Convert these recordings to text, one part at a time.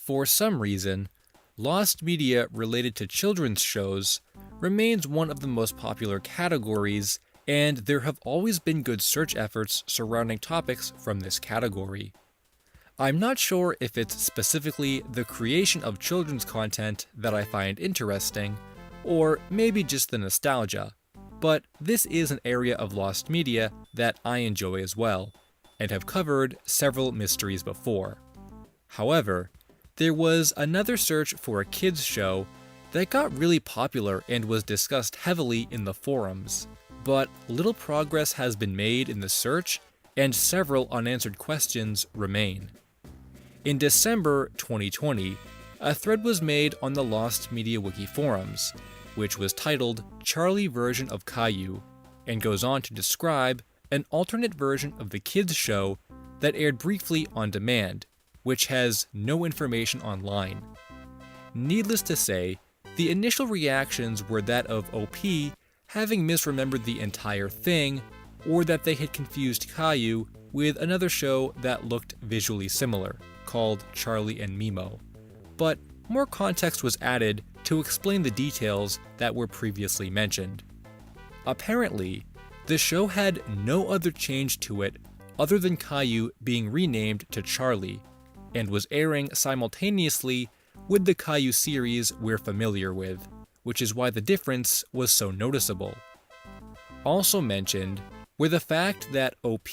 For some reason, lost media related to children's shows remains one of the most popular categories, and there have always been good search efforts surrounding topics from this category. I'm not sure if it's specifically the creation of children's content that I find interesting, or maybe just the nostalgia, but this is an area of lost media that I enjoy as well, and have covered several mysteries before. However, there was another search for a kids show that got really popular and was discussed heavily in the forums, but little progress has been made in the search and several unanswered questions remain. In December 2020, a thread was made on the Lost Media Wiki forums, which was titled Charlie Version of Caillou, and goes on to describe an alternate version of the kids show that aired briefly on demand, which has no information online. Needless to say, the initial reactions were that of OP having misremembered the entire thing, or that they had confused Caillou with another show that looked visually similar, called Charlie and Mimo. But more context was added to explain the details that were previously mentioned. Apparently, the show had no other change to it other than Caillou being renamed to Charlie, and was airing simultaneously with the Caillou series we're familiar with, which is why the difference was so noticeable. Also mentioned were the fact that OP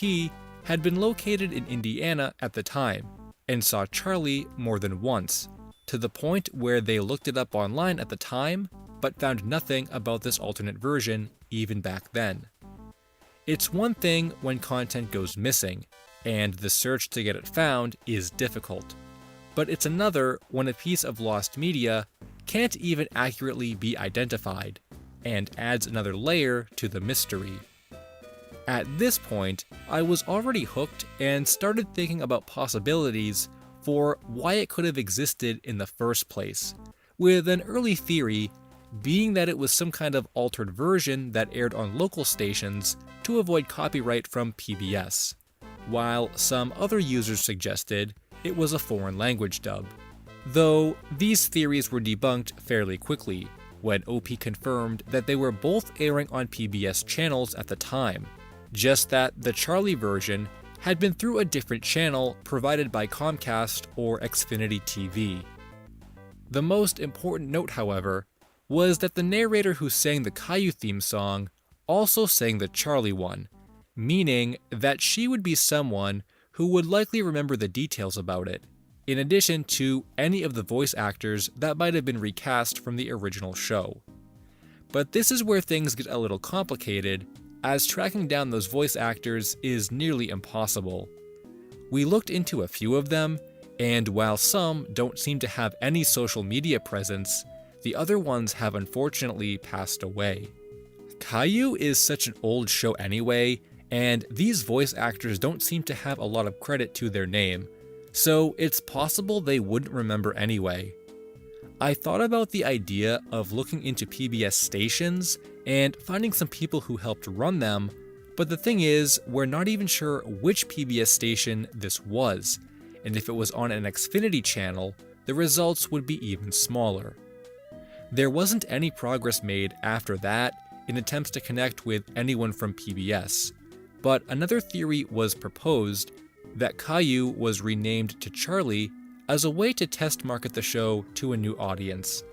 had been located in Indiana at the time, and saw Charlie more than once, to the point where they looked it up online at the time, but found nothing about this alternate version even back then. It's one thing when content goes missing, and the search to get it found is difficult, but it's another when a piece of lost media can't even accurately be identified, and adds another layer to the mystery. At this point, I was already hooked and started thinking about possibilities for why it could have existed in the first place, with an early theory being that it was some kind of altered version that aired on local stations to avoid copyright from PBS, while some other users suggested it was a foreign language dub. Though these theories were debunked fairly quickly when OP confirmed that they were both airing on PBS channels at the time, just that the Charlie version had been through a different channel provided by Comcast or Xfinity TV. The most important note, however, was that the narrator who sang the Caillou theme song also sang the Charlie one, meaning that she would be someone who would likely remember the details about it, in addition to any of the voice actors that might have been recast from the original show. But this is where things get a little complicated, as tracking down those voice actors is nearly impossible. We looked into a few of them, and while some don't seem to have any social media presence, the other ones have unfortunately passed away. Caillou is such an old show anyway, and these voice actors don't seem to have a lot of credit to their name, so it's possible they wouldn't remember anyway. I thought about the idea of looking into PBS stations and finding some people who helped run them, but the thing is, we're not even sure which PBS station this was, and if it was on an Xfinity channel, the results would be even smaller. There wasn't any progress made after that in attempts to connect with anyone from PBS, but another theory was proposed that Caillou was renamed to Charlie as a way to test market the show to a new audience.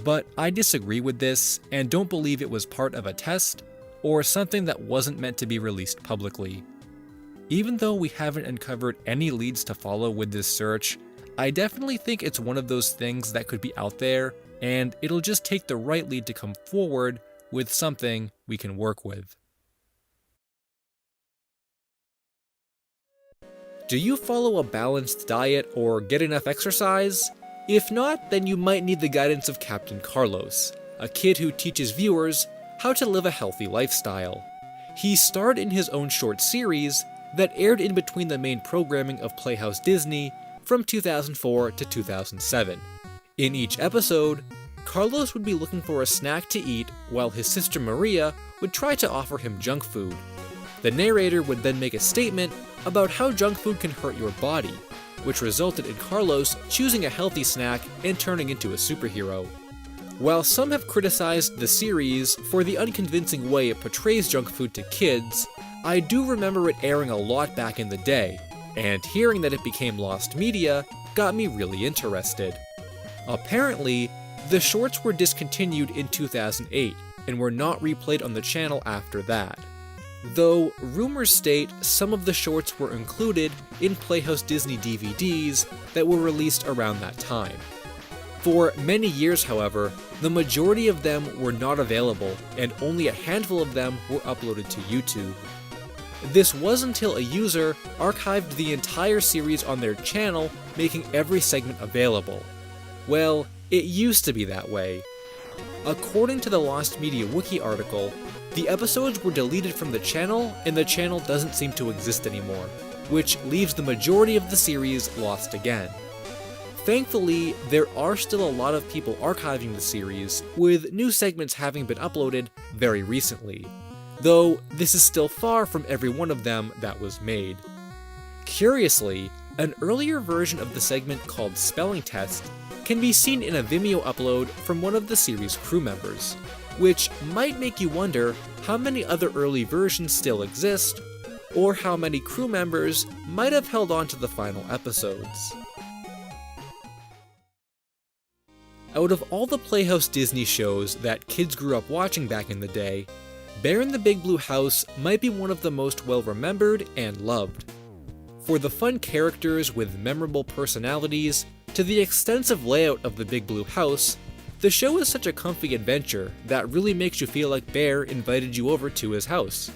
But I disagree with this and don't believe it was part of a test or something that wasn't meant to be released publicly. Even though we haven't uncovered any leads to follow with this search, I definitely think it's one of those things that could be out there, and it'll just take the right lead to come forward with something we can work with. Do you follow a balanced diet or get enough exercise? If not, then you might need the guidance of Captain Carlos, a kid who teaches viewers how to live a healthy lifestyle. He starred in his own short series that aired in between the main programming of Playhouse Disney from 2004 to 2007. In each episode, Carlos would be looking for a snack to eat while his sister Maria would try to offer him junk food. The narrator would then make a statement about how junk food can hurt your body, which resulted in Carlos choosing a healthy snack and turning into a superhero. While some have criticized the series for the unconvincing way it portrays junk food to kids, I do remember it airing a lot back in the day, and hearing that it became lost media got me really interested. Apparently, the shorts were discontinued in 2008 and were not replayed on the channel after that. Though rumors state some of the shorts were included in Playhouse Disney DVDs that were released around that time. For many years, however, the majority of them were not available, and only a handful of them were uploaded to YouTube. This was until a user archived the entire series on their channel, making every segment available. Well, it used to be that way. According to the Lost Media Wiki article, the episodes were deleted from the channel, and the channel doesn't seem to exist anymore, which leaves the majority of the series lost again. Thankfully, there are still a lot of people archiving the series, with new segments having been uploaded very recently, though this is still far from every one of them that was made. Curiously, an earlier version of the segment called Spelling Test can be seen in a Vimeo upload from one of the series' crew members, which might make you wonder how many other early versions still exist, or how many crew members might have held on to the final episodes. Out of all the Playhouse Disney shows that kids grew up watching back in the day, Bear in the Big Blue House might be one of the most well-remembered and loved. For the fun characters with memorable personalities, to the extensive layout of the Big Blue House, the show is such a comfy adventure that really makes you feel like Bear invited you over to his house.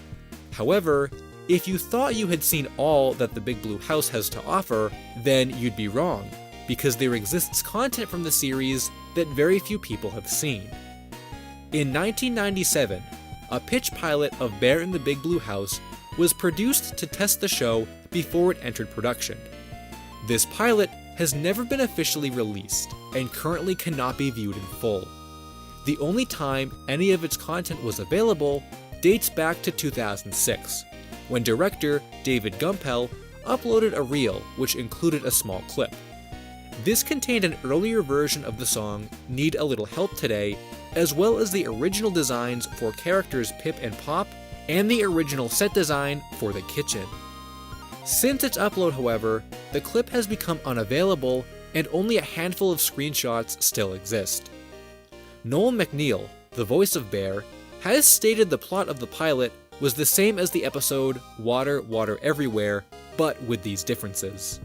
However, if you thought you had seen all that the Big Blue House has to offer, then you'd be wrong, because there exists content from the series that very few people have seen. In 1997, a pitch pilot of Bear in the Big Blue House was produced to test the show before it entered production. This pilot has never been officially released and currently cannot be viewed in full. The only time any of its content was available dates back to 2006, when director David Gumpel uploaded a reel which included a small clip. This contained an earlier version of the song Need a Little Help Today, as well as the original designs for characters Pip and Pop, and the original set design for the kitchen. Since its upload, however, the clip has become unavailable and only a handful of screenshots still exist. Noel McNeil, the voice of Bear, has stated the plot of the pilot was the same as the episode Water, Water Everywhere, but with these differences.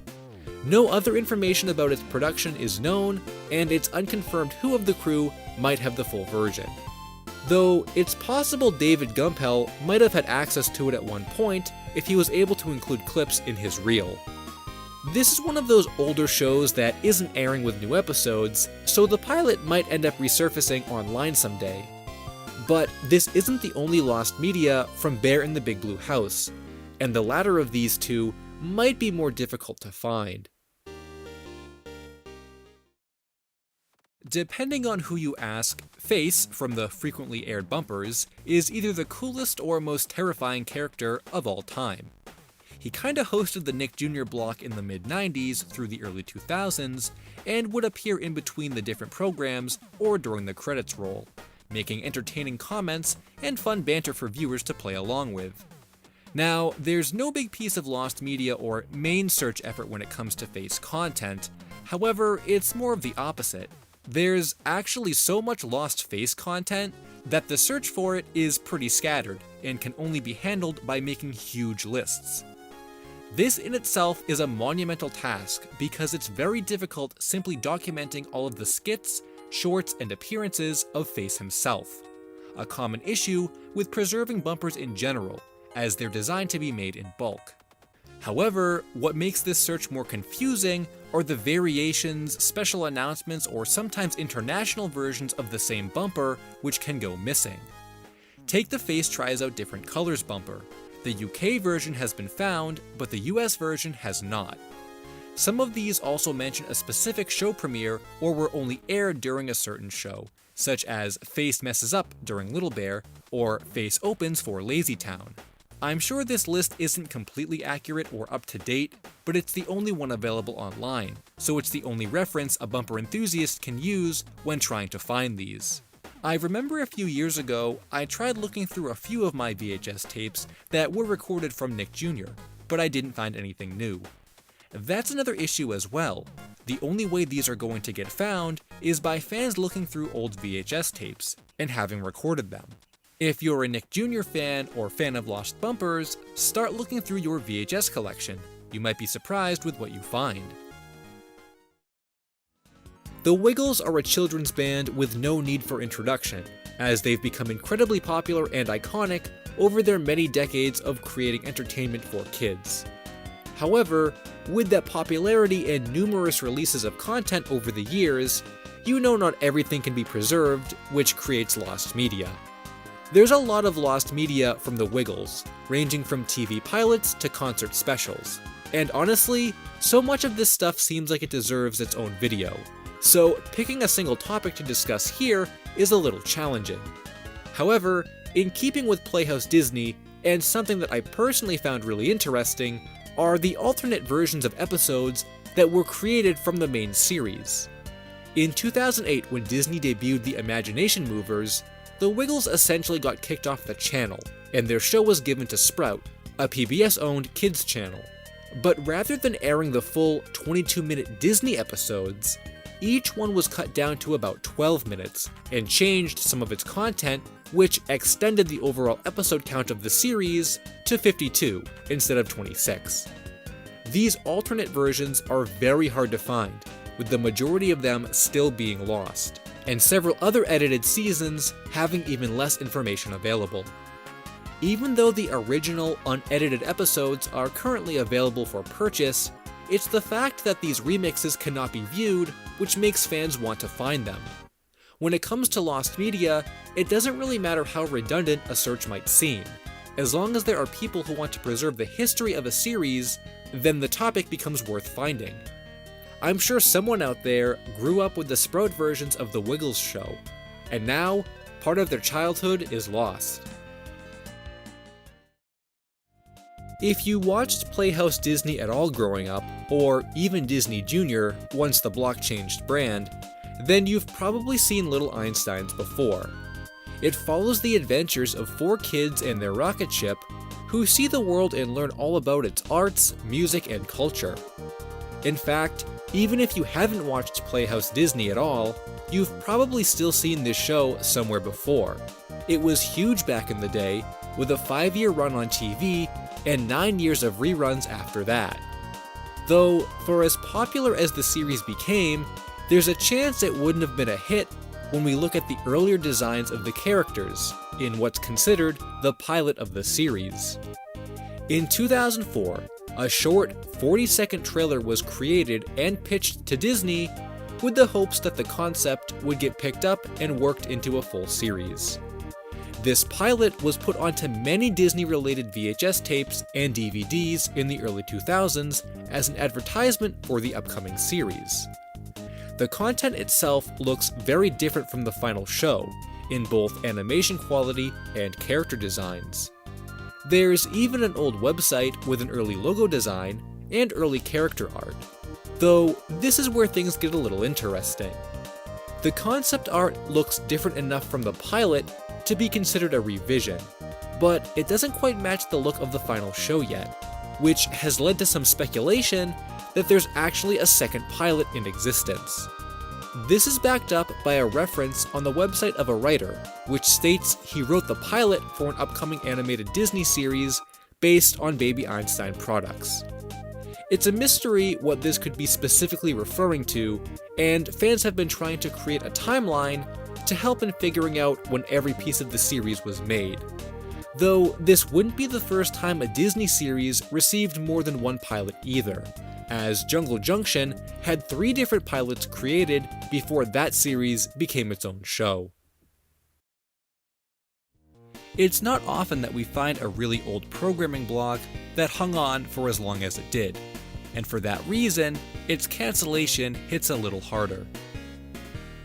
No other information about its production is known, and it's unconfirmed who of the crew might have the full version. Though it's possible David Gumpel might have had access to it at one point if he was able to include clips in his reel. This is one of those older shows that isn't airing with new episodes, so the pilot might end up resurfacing online someday. But this isn't the only lost media from Bear in the Big Blue House, and the latter of these two might be more difficult to find. Depending on who you ask, Face, from the frequently aired bumpers, is either the coolest or most terrifying character of all time. He kinda hosted the Nick Jr. block in the mid-90s through the early 2000s, and would appear in between the different programs or during the credits roll, making entertaining comments and fun banter for viewers to play along with. Now, there's no big piece of lost media or main search effort when it comes to Face content, however, it's more of the opposite. There's actually so much lost Face content that the search for it is pretty scattered and can only be handled by making huge lists. This in itself is a monumental task because it's very difficult simply documenting all of the skits, shorts, and appearances of Face himself, a common issue with preserving bumpers in general, as they're designed to be made in bulk. However, what makes this search more confusing are the variations, special announcements, or sometimes international versions of the same bumper which can go missing. Take the Face Tries Out Different Colors bumper. The UK version has been found, but the US version has not. Some of these also mention a specific show premiere or were only aired during a certain show, such as Face Messes Up during Little Bear, or Face Opens for Lazy Town. I'm sure this list isn't completely accurate or up to date, but it's the only one available online, so it's the only reference a bumper enthusiast can use when trying to find these. I remember a few years ago, I tried looking through a few of my VHS tapes that were recorded from Nick Jr., but I didn't find anything new. That's another issue as well. The only way these are going to get found is by fans looking through old VHS tapes and having recorded them. If you're a Nick Jr. fan or fan of Lost Bumpers, start looking through your VHS collection. You might be surprised with what you find. The Wiggles are a children's band with no need for introduction, as they've become incredibly popular and iconic over their many decades of creating entertainment for kids. However, with that popularity and numerous releases of content over the years, you know not everything can be preserved, which creates lost media. There's a lot of lost media from the Wiggles, ranging from TV pilots to concert specials. And honestly, so much of this stuff seems like it deserves its own video. So picking a single topic to discuss here is a little challenging. However, in keeping with Playhouse Disney, and something that I personally found really interesting, are the alternate versions of episodes that were created from the main series. In 2008, when Disney debuted the Imagination Movers, the Wiggles essentially got kicked off the channel, and their show was given to Sprout, a PBS-owned kids channel. But rather than airing the full 22-minute Disney episodes, each one was cut down to about 12 minutes, and changed some of its content, which extended the overall episode count of the series to 52 instead of 26. These alternate versions are very hard to find, with the majority of them still being lost, and several other edited seasons having even less information available. Even though the original unedited episodes are currently available for purchase, it's the fact that these remixes cannot be viewed which makes fans want to find them. When it comes to lost media, it doesn't really matter how redundant a search might seem. As long as there are people who want to preserve the history of a series, then the topic becomes worth finding. I'm sure someone out there grew up with the Sprout versions of the Wiggles show, and now part of their childhood is lost. If you watched Playhouse Disney at all growing up, or even Disney Junior once the block changed brand, then you've probably seen Little Einsteins before. It follows the adventures of 4 kids and their rocket ship, who see the world and learn all about its arts, music, and culture. In fact, even if you haven't watched Playhouse Disney at all, you've probably still seen this show somewhere before. It was huge back in the day, with a 5-year run on TV and 9 years of reruns after that. Though, for as popular as the series became, there's a chance it wouldn't have been a hit when we look at the earlier designs of the characters in what's considered the pilot of the series. In 2004, a short 40-second trailer was created and pitched to Disney with the hopes that the concept would get picked up and worked into a full series. This pilot was put onto many Disney-related VHS tapes and DVDs in the early 2000s as an advertisement for the upcoming series. The content itself looks very different from the final show, in both animation quality and character designs. There's even an old website with an early logo design and early character art, though this is where things get a little interesting. The concept art looks different enough from the pilot to be considered a revision, but it doesn't quite match the look of the final show yet, which has led to some speculation that there's actually a second pilot in existence. This is backed up by a reference on the website of a writer, which states he wrote the pilot for an upcoming animated Disney series based on Baby Einstein products. It's a mystery what this could be specifically referring to, and fans have been trying to create a timeline to help in figuring out when every piece of the series was made. Though this wouldn't be the first time a Disney series received more than one pilot either, as Junction had 3 different pilots created before that series became its own show. It's not often that we find a really old programming block that hung on for as long as it did, and for that reason, its cancellation hits a little harder.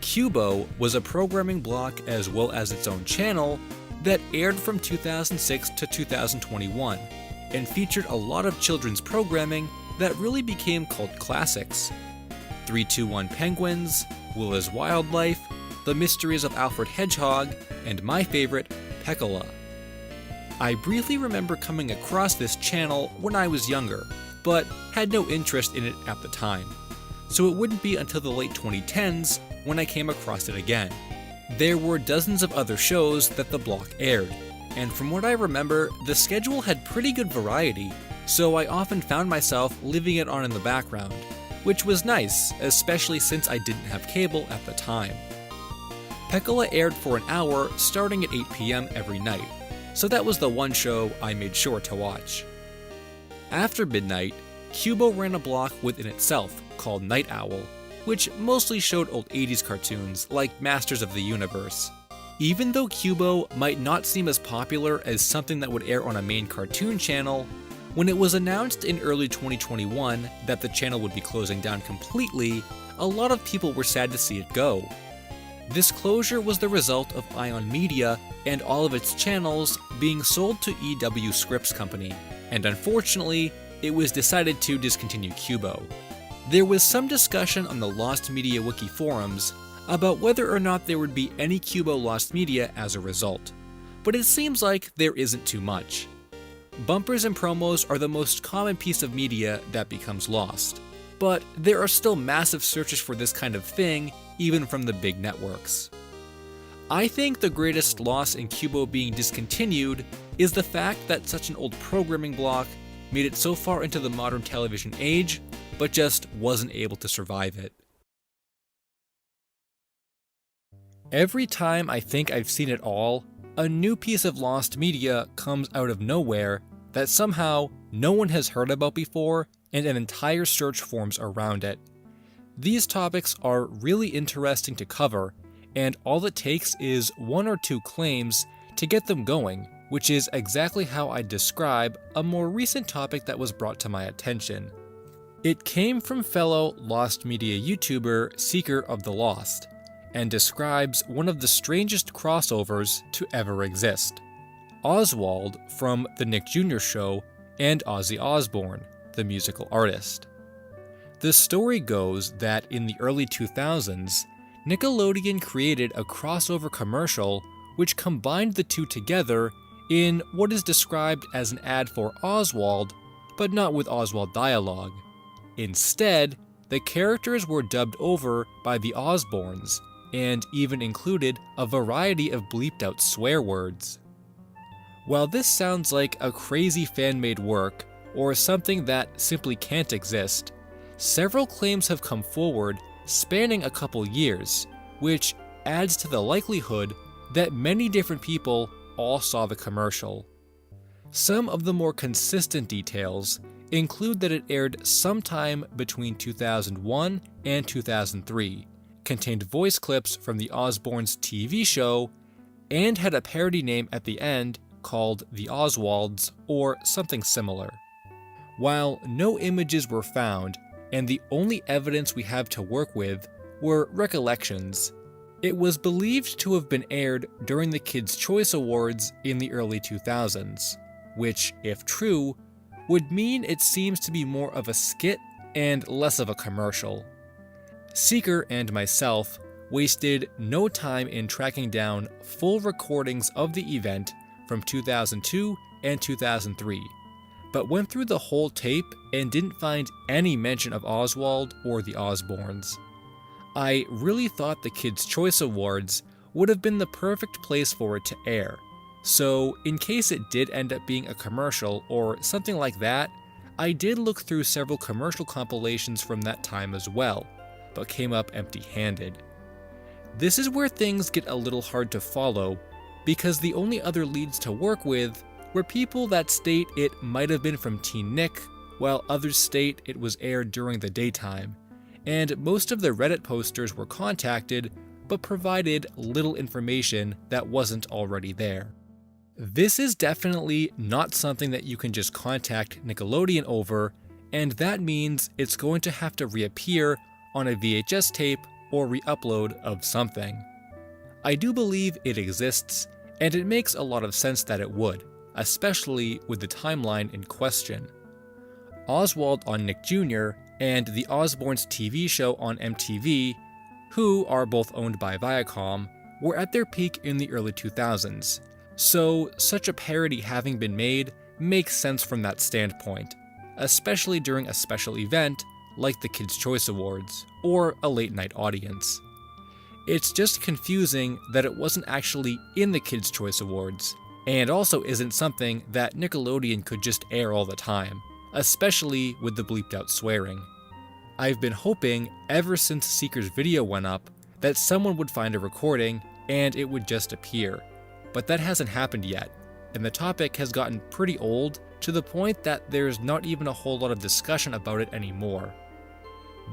Cubo was a programming block as well as its own channel that aired from 2006 to 2021 and featured a lot of children's programming that really became cult classics. 321 Penguins, Willa's Wildlife, The Mysteries of Alfred Hedgehog, and my favorite, Pecola. I briefly remember coming across this channel when I was younger, but had no interest in it at the time, so it wouldn't be until the late 2010s when I came across it again. There were dozens of other shows that the block aired, and from what I remember, the schedule had pretty good variety, so I often found myself leaving it on in the background, which was nice, especially since I didn't have cable at the time. Pecola aired for an hour starting at 8 p.m. every night, so that was the one show I made sure to watch. After midnight, Cubo ran a block within itself called Night Owl, which mostly showed old 80s cartoons like Masters of the Universe. Even though Cubo might not seem as popular as something that would air on a main cartoon channel, when it was announced in early 2021 that the channel would be closing down completely, a lot of people were sad to see it go. This closure was the result of Ion Media and all of its channels being sold to EW Scripps Company, and unfortunately, it was decided to discontinue Cubo. There was some discussion on the Lost Media Wiki forums about whether or not there would be any Cubo Lost Media as a result, but it seems like there isn't too much. Bumpers and promos are the most common piece of media that becomes lost, but there are still massive searches for this kind of thing even from the big networks. I think the greatest loss in Cubo being discontinued is the fact that such an old programming block made it so far into the modern television age, but just wasn't able to survive it. Every time I think I've seen it all, a new piece of lost media comes out of nowhere that somehow no one has heard about before, and an entire search forms around it. These topics are really interesting to cover, and all it takes is one or two claims to get them going, which is exactly how I describe a more recent topic that was brought to my attention. It came from fellow Lost Media YouTuber Seeker of the Lost, and describes one of the strangest crossovers to ever exist. Oswald from The Nick Jr. Show and Ozzy Osbourne, the musical artist. The story goes that in the early 2000s, Nickelodeon created a crossover commercial which combined the two together in what is described as an ad for Oswald, but not with Oswald dialogue. Instead, the characters were dubbed over by the Osbournes, and even included a variety of bleeped out swear words. While this sounds like a crazy fan-made work, or something that simply can't exist, several claims have come forward spanning a couple years, which adds to the likelihood that many different people all saw the commercial. Some of the more consistent details include that it aired sometime between 2001 and 2003, contained voice clips from the Osbournes' TV show, and had a parody name at the end called The Oswalds or something similar. While no images were found, and the only evidence we have to work with were recollections, it was believed to have been aired during the Kids' Choice Awards in the early 2000s, which, if true, would mean it seems to be more of a skit and less of a commercial. Seeker and myself wasted no time in tracking down full recordings of the event from 2002 and 2003, but went through the whole tape and didn't find any mention of Oswald or the Osbournes. I really thought the Kids' Choice Awards would have been the perfect place for it to air, so in case it did end up being a commercial or something like that, I did look through several commercial compilations from that time as well, but came up empty-handed. This is where things get a little hard to follow, because the only other leads to work with were people that state it might have been from Teen Nick, while others state it was aired during the daytime, and most of the Reddit posters were contacted, but provided little information that wasn't already there. This is definitely not something that you can just contact Nickelodeon over, and that means it's going to have to reappear on a VHS tape or re-upload of something. I do believe it exists, And it makes a lot of sense that it would, especially with the timeline in question. Oswald on Nick Jr. and the Osbournes TV show on MTV, who are both owned by Viacom, were at their peak in the early 2000s, so such a parody having been made makes sense from that standpoint, especially during a special event like the Kids' Choice Awards, or a late-night audience. It's just confusing that it wasn't actually in the Kids' Choice Awards, and also isn't something that Nickelodeon could just air all the time, especially with the bleeped-out swearing. I've been hoping, ever since Seeker's video went up, that someone would find a recording and it would just appear, but that hasn't happened yet, and the topic has gotten pretty old to the point that there's not even a whole lot of discussion about it anymore.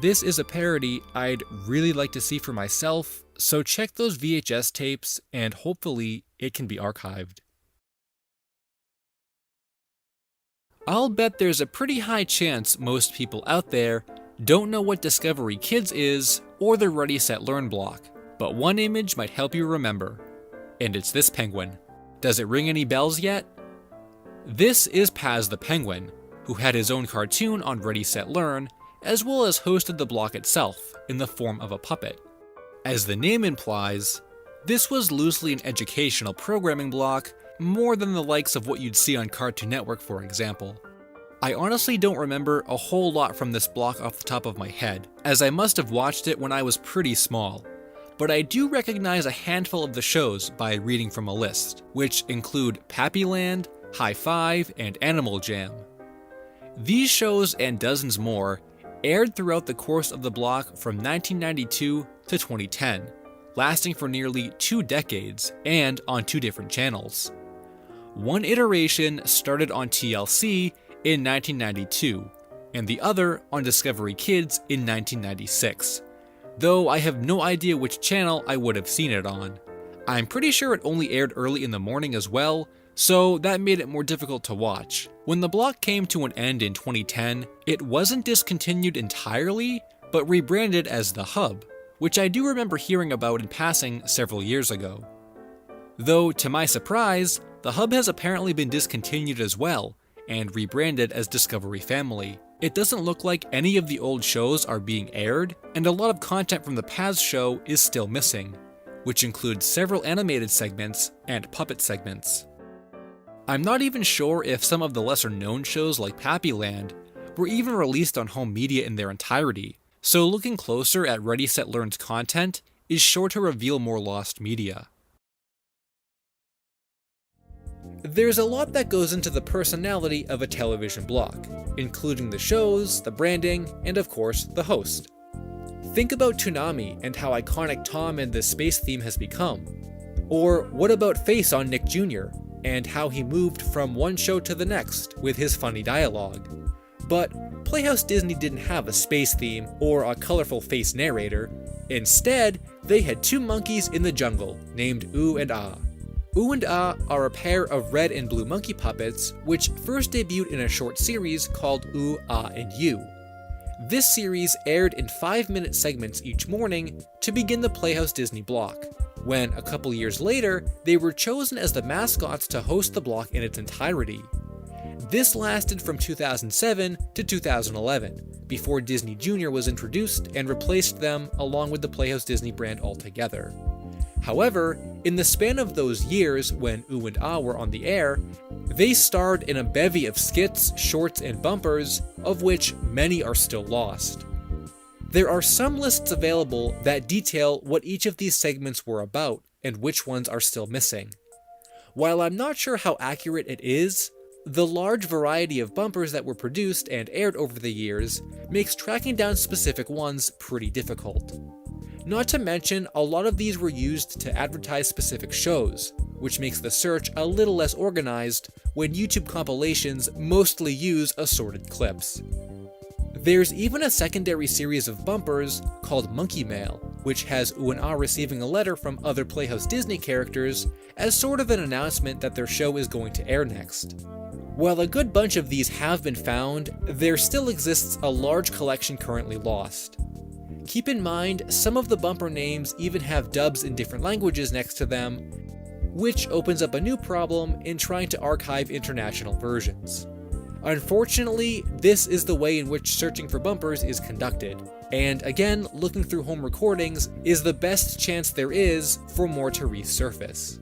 This is a parody I'd really like to see for myself, so check those VHS tapes and hopefully it can be archived. I'll bet there's a pretty high chance most people out there don't know what Discovery Kids is or the Ready Set Learn block, but one image might help you remember. And it's this penguin. Does it ring any bells yet? This is Paz the Penguin, who had his own cartoon on Ready Set Learn, as well as hosted the block itself in the form of a puppet. As the name implies, this was loosely an educational programming block, more than the likes of what you'd see on Cartoon Network, for example. I honestly don't remember a whole lot from this block off the top of my head, as I must have watched it when I was pretty small, but I do recognize a handful of the shows by reading from a list, which include Pappyland, High Five, and Animal Jam. These shows and dozens more aired throughout the course of the block from 1992 to 2010, lasting for nearly 2 decades and on 2 different channels. One iteration started on TLC in 1992, and the other on Discovery Kids in 1996, though I have no idea which channel I would have seen it on. I'm pretty sure it only aired early in the morning as well, so that made it more difficult to watch. When the block came to an end in 2010, it wasn't discontinued entirely, but rebranded as The Hub, which I do remember hearing about in passing several years ago. Though, to my surprise, The Hub has apparently been discontinued as well, and rebranded as Discovery Family. It doesn't look like any of the old shows are being aired, and a lot of content from the Paz show is still missing, which includes several animated segments and puppet segments. I'm not even sure if some of the lesser known shows like Pappyland were even released on home media in their entirety, so looking closer at Ready Set Learn's content is sure to reveal more lost media. There's a lot that goes into the personality of a television block, including the shows, the branding, and of course, the host. Think about Toonami and how iconic Tom and the space theme has become. Or what about Face on Nick Jr., and how he moved from one show to the next with his funny dialogue. But Playhouse Disney didn't have a space theme or a colorful face narrator. Instead, they had 2 monkeys in the jungle named Ooh and Ah. Ooh and Ah are a pair of red and blue monkey puppets which first debuted in a short series called Ooh, Ah, and You. This series aired in 5-minute segments each morning to begin the Playhouse Disney block, when a couple years later, they were chosen as the mascots to host the block in its entirety. This lasted from 2007 to 2011, before Disney Junior was introduced and replaced them along with the Playhouse Disney brand altogether. However, in the span of those years when Ooh and Ah were on the air, they starred in a bevy of skits, shorts, and bumpers, of which many are still lost. There are some lists available that detail what each of these segments were about and which ones are still missing. While I'm not sure how accurate it is, the large variety of bumpers that were produced and aired over the years makes tracking down specific ones pretty difficult. Not to mention, a lot of these were used to advertise specific shows, which makes the search a little less organized when YouTube compilations mostly use assorted clips. There's even a secondary series of bumpers called Monkey Mail, which has Ooh and Ah receiving a letter from other Playhouse Disney characters as sort of an announcement that their show is going to air next. While a good bunch of these have been found, there still exists a large collection currently lost. Keep in mind, some of the bumper names even have dubs in different languages next to them, which opens up a new problem in trying to archive international versions. Unfortunately, this is the way in which searching for bumpers is conducted, and again, looking through home recordings is the best chance there is for more to resurface.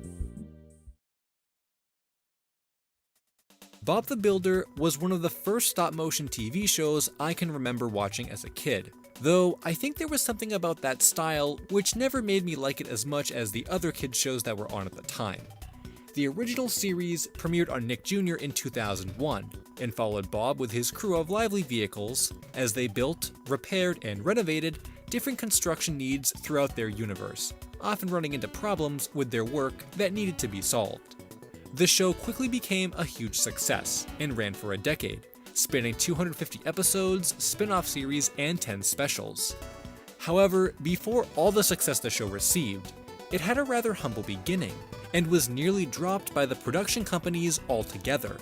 Bob the Builder was one of the first stop-motion TV shows I can remember watching as a kid, though I think there was something about that style which never made me like it as much as the other kids shows that were on at the time. The original series premiered on Nick Jr. in 2001, and followed Bob with his crew of lively vehicles as they built, repaired, and renovated different construction needs throughout their universe, often running into problems with their work that needed to be solved. The show quickly became a huge success, and ran for a decade, spanning 250 episodes, spin-off series, and 10 specials. However, before all the success the show received, it had a rather humble beginning, and was nearly dropped by the production companies altogether.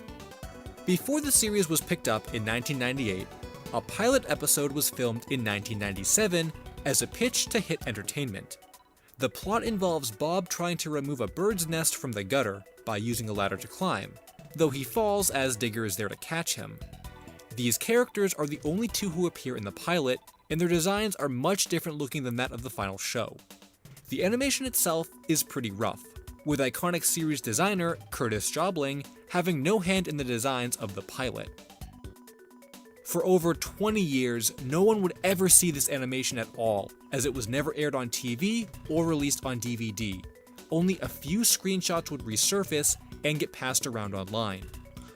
Before the series was picked up in 1998, a pilot episode was filmed in 1997 as a pitch to Hit Entertainment. The plot involves Bob trying to remove a bird's nest from the gutter by using a ladder to climb, though he falls as Digger is there to catch him. These characters are the only two who appear in the pilot, and their designs are much different looking than that of the final show. The animation itself is pretty rough, with iconic series designer Curtis Jobling having no hand in the designs of the pilot. For over 20 years, no one would ever see this animation at all, as it was never aired on TV or released on DVD. Only a few screenshots would resurface and get passed around online.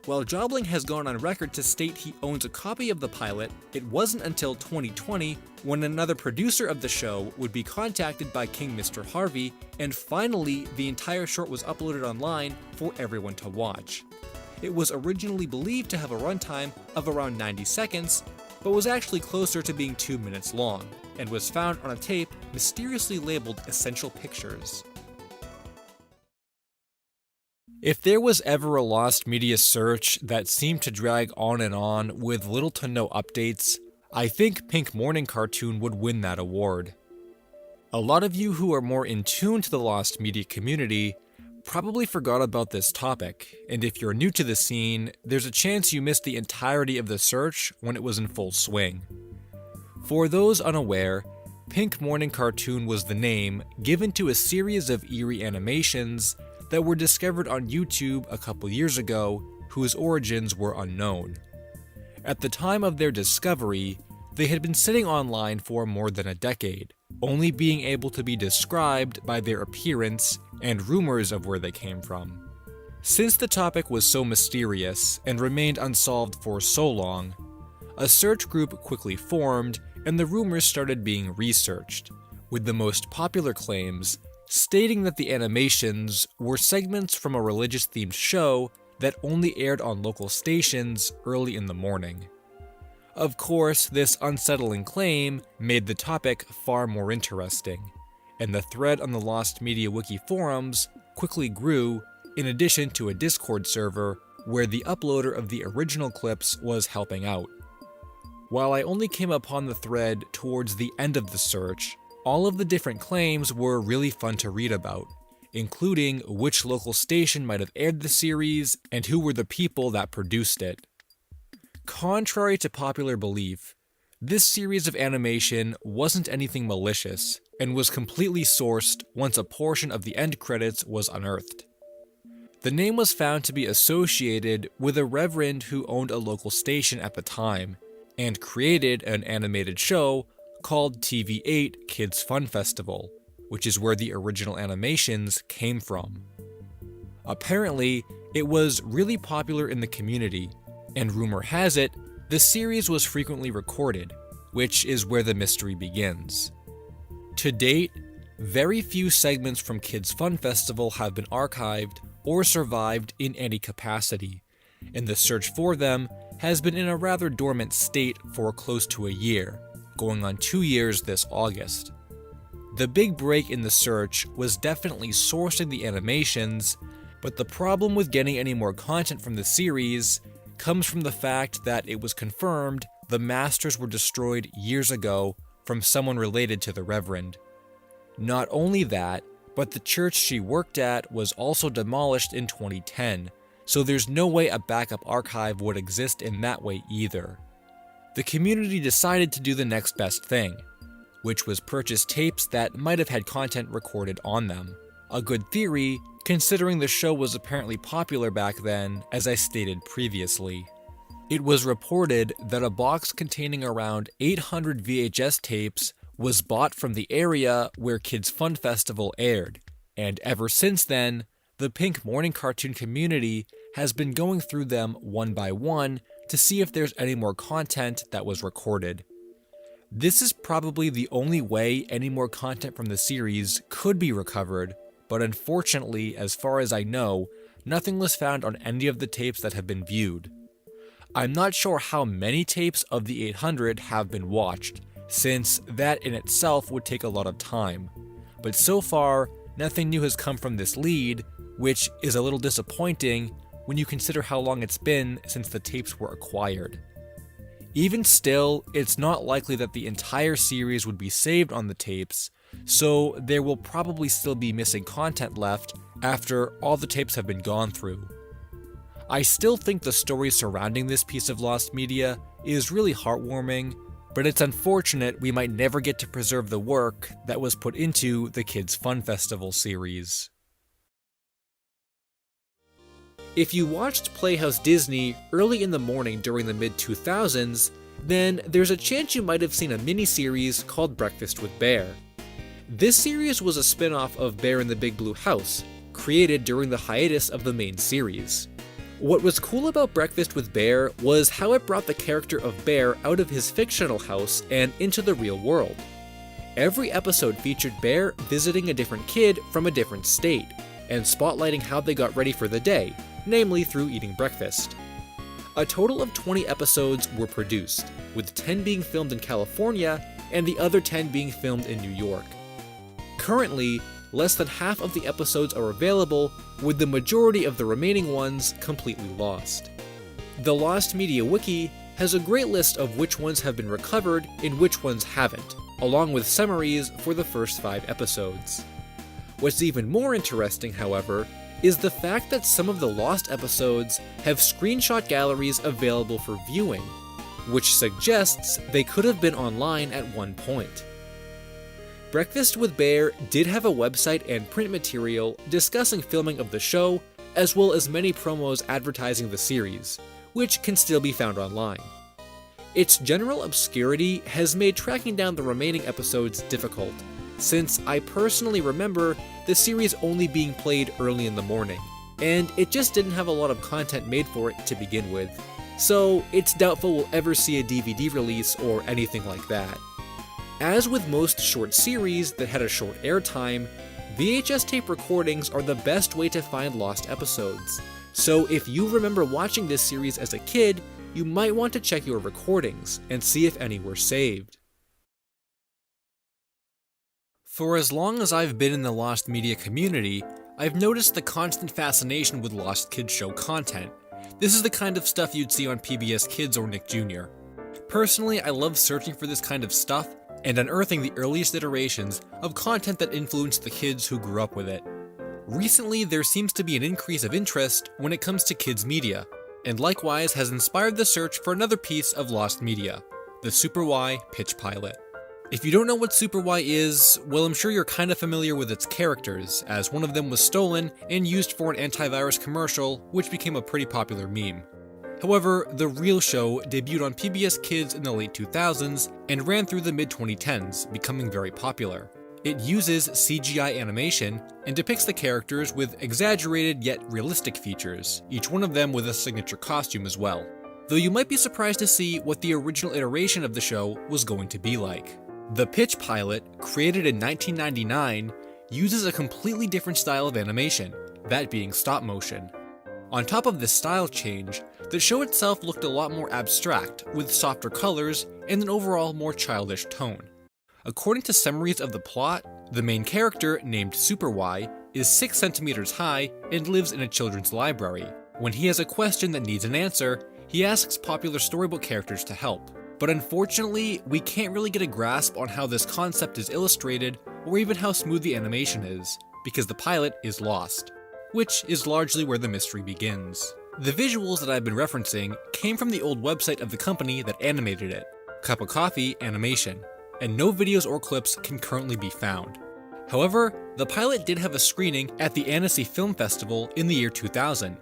While Jobling has gone on record to state he owns a copy of the pilot, it wasn't until 2020 when another producer of the show would be contacted by King Mr. Harvey, and finally the entire short was uploaded online for everyone to watch. It was originally believed to have a runtime of around 90 seconds, but was actually closer to being 2 minutes long, and was found on a tape mysteriously labeled Essential Pictures. If there was ever a lost media search that seemed to drag on and on with little to no updates, I think Pink Morning Cartoon would win that award. A lot of you who are more in tune to the lost media community probably forgot about this topic, and if you're new to the scene, there's a chance you missed the entirety of the search when it was in full swing. For those unaware, Pink Morning Cartoon was the name given to a series of eerie animations that were discovered on YouTube a couple years ago, whose origins were unknown. At the time of their discovery, they had been sitting online for more than a decade, only being able to be described by their appearance and rumors of where they came from. Since the topic was so mysterious and remained unsolved for so long, a search group quickly formed and the rumors started being researched, with the most popular claims stating that the animations were segments from a religious-themed show that only aired on local stations early in the morning. Of course, this unsettling claim made the topic far more interesting, and the thread on the Lost Media Wiki forums quickly grew, in addition to a Discord server where the uploader of the original clips was helping out. While I only came upon the thread towards the end of the search, all of the different claims were really fun to read about, including which local station might have aired the series and who were the people that produced it. Contrary to popular belief, this series of animation wasn't anything malicious and was completely sourced once a portion of the end credits was unearthed. The name was found to be associated with a reverend who owned a local station at the time and created an animated show called TV8 Kids Fun Festival, which is where the original animations came from. Apparently, it was really popular in the community, and rumor has it, the series was frequently recorded, which is where the mystery begins. To date, very few segments from Kids Fun Festival have been archived or survived in any capacity, and the search for them has been in a rather dormant state for close to a year, going on 2 years this August. The big break in the search was definitely sourcing the animations, but the problem with getting any more content from the series comes from the fact that it was confirmed the masters were destroyed years ago from someone related to the Reverend. Not only that, but the church she worked at was also demolished in 2010, so there's no way a backup archive would exist in that way either. The community decided to do the next best thing, which was purchase tapes that might have had content recorded on them. A good theory, considering the show was apparently popular back then, as I stated previously. It was reported that a box containing around 800 VHS tapes was bought from the area where Kids Fun Festival aired, and ever since then, the Pink morning cartoon community has been going through them one by one to see if there's any more content that was recorded. This is probably the only way any more content from the series could be recovered, but unfortunately, as far as I know, nothing was found on any of the tapes that have been viewed. I'm not sure how many tapes of the 800 have been watched, since that in itself would take a lot of time, but so far, nothing new has come from this lead, which is a little disappointing when you consider how long it's been since the tapes were acquired. Even still, it's not likely that the entire series would be saved on the tapes, so there will probably still be missing content left after all the tapes have been gone through. I still think the story surrounding this piece of lost media is really heartwarming, but it's unfortunate we might never get to preserve the work that was put into the Kids Fun Festival series. If you watched Playhouse Disney early in the morning during the mid-2000s, then there's a chance you might have seen a mini-series called Breakfast with Bear. This series was a spin-off of Bear in the Big Blue House, created during the hiatus of the main series. What was cool about Breakfast with Bear was how it brought the character of Bear out of his fictional house and into the real world. Every episode featured Bear visiting a different kid from a different state, and spotlighting how they got ready for the day, namely through eating breakfast. A total of 20 episodes were produced, with 10 being filmed in California and the other 10 being filmed in New York. Currently, less than half of the episodes are available, with the majority of the remaining ones completely lost. The Lost Media Wiki has a great list of which ones have been recovered and which ones haven't, along with summaries for the first 5 episodes. What's even more interesting, however, is the fact that some of the lost episodes have screenshot galleries available for viewing, which suggests they could have been online at one point. Breakfast with Bear did have a website and print material discussing filming of the show, as well as many promos advertising the series, which can still be found online. Its general obscurity has made tracking down the remaining episodes difficult, since I personally remember the series only being played early in the morning, and it just didn't have a lot of content made for it to begin with, so it's doubtful we'll ever see a DVD release or anything like that. As with most short series that had a short airtime, VHS tape recordings are the best way to find lost episodes, so if you remember watching this series as a kid, you might want to check your recordings and see if any were saved. For as long as I've been in the Lost Media community, I've noticed the constant fascination with Lost Kids show content. This is the kind of stuff you'd see on PBS Kids or Nick Jr. Personally, I love searching for this kind of stuff and unearthing the earliest iterations of content that influenced the kids who grew up with it. Recently, there seems to be an increase of interest when it comes to kids media, and likewise has inspired the search for another piece of lost media, the Super Y pitch pilot. If you don't know what Super Y is, well, I'm sure you're kind of familiar with its characters, as one of them was stolen and used for an antivirus commercial, which became a pretty popular meme. However, the real show debuted on PBS Kids in the late 2000s and ran through the mid-2010s, becoming very popular. It uses CGI animation and depicts the characters with exaggerated yet realistic features, each one of them with a signature costume as well. Though you might be surprised to see what the original iteration of the show was going to be like. The pitch pilot, created in 1999, uses a completely different style of animation, that being stop motion. On top of this style change, the show itself looked a lot more abstract, with softer colors and an overall more childish tone. According to summaries of the plot, the main character, named Super Y, is 6 centimeters high and lives in a children's library. When he has a question that needs an answer, he asks popular storybook characters to help. But unfortunately, we can't really get a grasp on how this concept is illustrated or even how smooth the animation is. because the pilot is lost, which is largely where the mystery begins. The visuals that I've been referencing came from the old website of the company that animated it, Cup of Coffee Animation, and no videos or clips can currently be found. However, the pilot did have a screening at the Annecy Film Festival in the year 2000.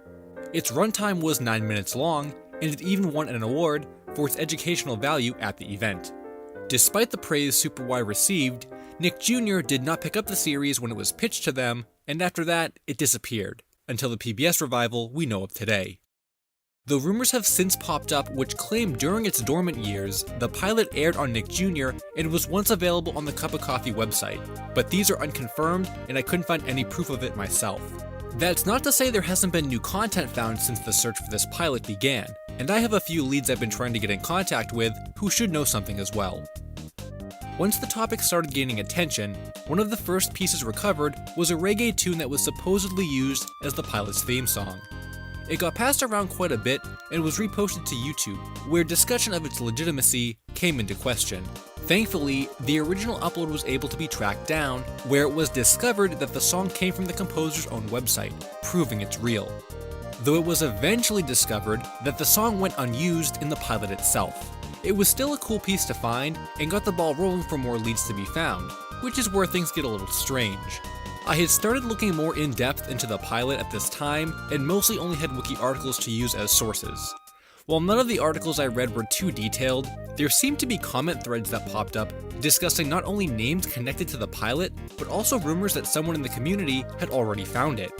Its runtime was 9 minutes long, and it even won an award for its educational value at the event. Despite the praise Super Y received, Nick Jr. did not pick up the series when it was pitched to them, and after that, it disappeared, until the PBS revival we know of today. Though rumors have since popped up which claim during its dormant years, the pilot aired on Nick Jr. and was once available on the Cup of Coffee website, but these are unconfirmed and I couldn't find any proof of it myself. That's not to say there hasn't been new content found since the search for this pilot began, and I have a few leads I've been trying to get in contact with who should know something as well. Once the topic started gaining attention, one of the first pieces recovered was a reggae tune that was supposedly used as the pilot's theme song. It got passed around quite a bit and was reposted to YouTube, where discussion of its legitimacy came into question. Thankfully, the original upload was able to be tracked down, where it was discovered that the song came from the composer's own website, proving it's real. Though it was eventually discovered that the song went unused in the pilot itself. It was still a cool piece to find, and got the ball rolling for more leads to be found, which is where things get a little strange. I had started looking more in depth into the pilot at this time, and mostly only had wiki articles to use as sources. While none of the articles I read were too detailed, there seemed to be comment threads that popped up discussing not only names connected to the pilot, but also rumors that someone in the community had already found it.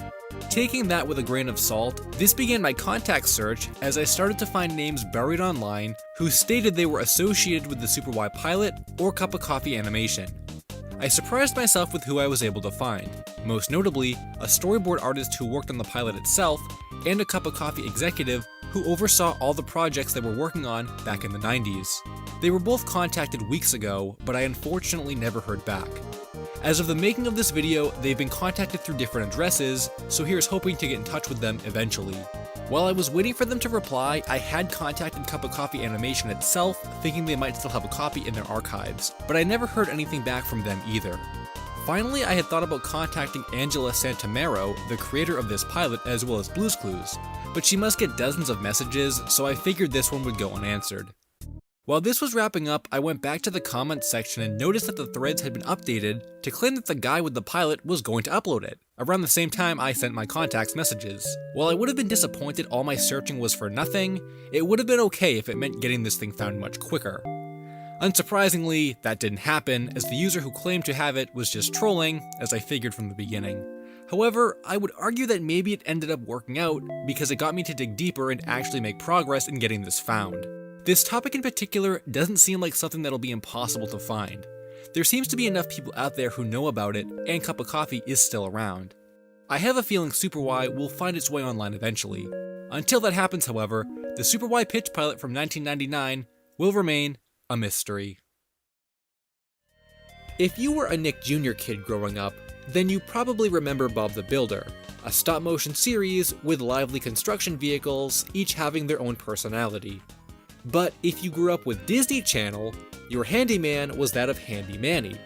Taking that with a grain of salt, this began my contact search as I started to find names buried online who stated they were associated with the Super Y pilot or Cup of Coffee Animation. I surprised myself with who I was able to find, most notably a storyboard artist who worked on the pilot itself, and a Cup of Coffee executive who oversaw all the projects they were working on back in the 90s. They were both contacted weeks ago, but I unfortunately never heard back. As of the making of this video, they've been contacted through different addresses, so here's hoping to get in touch with them eventually. While I was waiting for them to reply, I had contacted Cup of Coffee Animation itself, thinking they might still have a copy in their archives, but I never heard anything back from them either. Finally, I had thought about contacting Angela Santamero, the creator of this pilot, as well as Blue's Clues, but she must get dozens of messages, so I figured this one would go unanswered. While this was wrapping up, I went back to the comments section and noticed that the threads had been updated to claim that the guy with the pilot was going to upload it, around the same time I sent my contacts messages. While I would have been disappointed all my searching was for nothing, it would have been okay if it meant getting this thing found much quicker. Unsurprisingly, that didn't happen, as the user who claimed to have it was just trolling, as I figured from the beginning. However, I would argue that maybe it ended up working out because it got me to dig deeper and actually make progress in getting this found. This topic in particular doesn't seem like something that'll be impossible to find. There seems to be enough people out there who know about it, and Cup of Coffee is still around. I have a feeling Super Y will find its way online eventually. Until that happens, however, the Super Y pitch pilot from 1999 will remain a mystery. If you were a Nick Jr. kid growing up, then you probably remember Bob the Builder, a stop-motion series with lively construction vehicles, each having their own personality. But if you grew up with Disney Channel, your handyman was that of Handymanny,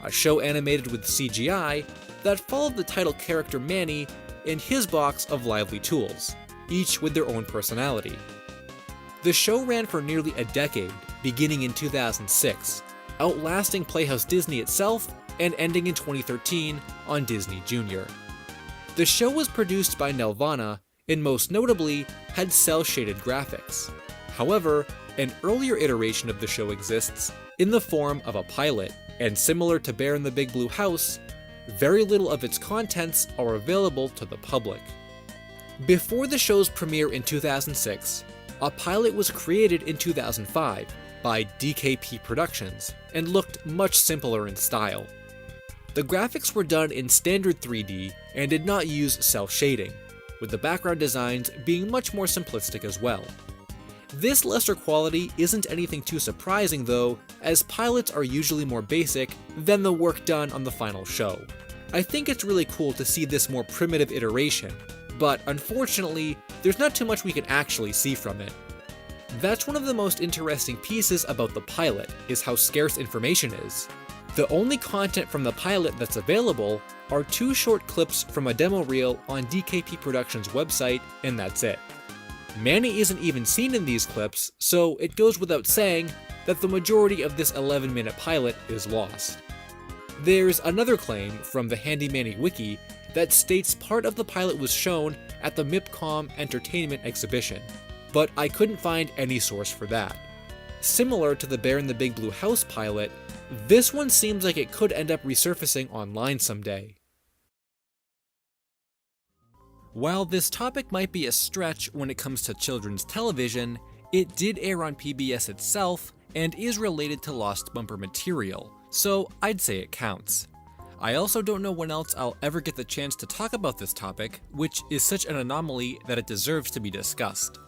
a show animated with CGI that followed the title character Manny and his box of lively tools, each with their own personality. The show ran for nearly a decade, beginning in 2006, outlasting Playhouse Disney itself and ending in 2013 on Disney Junior. The show was produced by Nelvana and most notably had cel-shaded graphics. However, an earlier iteration of the show exists in the form of a pilot, and similar to Bear in the Big Blue House, very little of its contents are available to the public. Before the show's premiere in 2006, a pilot was created in 2005 by DKP Productions and looked much simpler in style. The graphics were done in standard 3D and did not use cel-shading, with the background designs being much more simplistic as well. This lesser quality isn't anything too surprising though, as pilots are usually more basic than the work done on the final show. I think it's really cool to see this more primitive iteration, but unfortunately, there's not too much we can actually see from it. That's one of the most interesting pieces about the pilot, is how scarce information is. The only content from the pilot that's available are 2 short clips from a demo reel on DKP Productions' website, and that's it. Manny isn't even seen in these clips, so it goes without saying that the majority of this 11-minute pilot is lost. There's another claim from the Handymanny wiki that states part of the pilot was shown at the MIPCOM Entertainment exhibition, but I couldn't find any source for that. Similar to the Bear in the Big Blue House pilot, this one seems like it could end up resurfacing online someday. While this topic might be a stretch when it comes to children's television, it did air on PBS itself and is related to Lost Bumper material, so I'd say it counts. I also don't know when else I'll ever get the chance to talk about this topic, which is such an anomaly that it deserves to be discussed.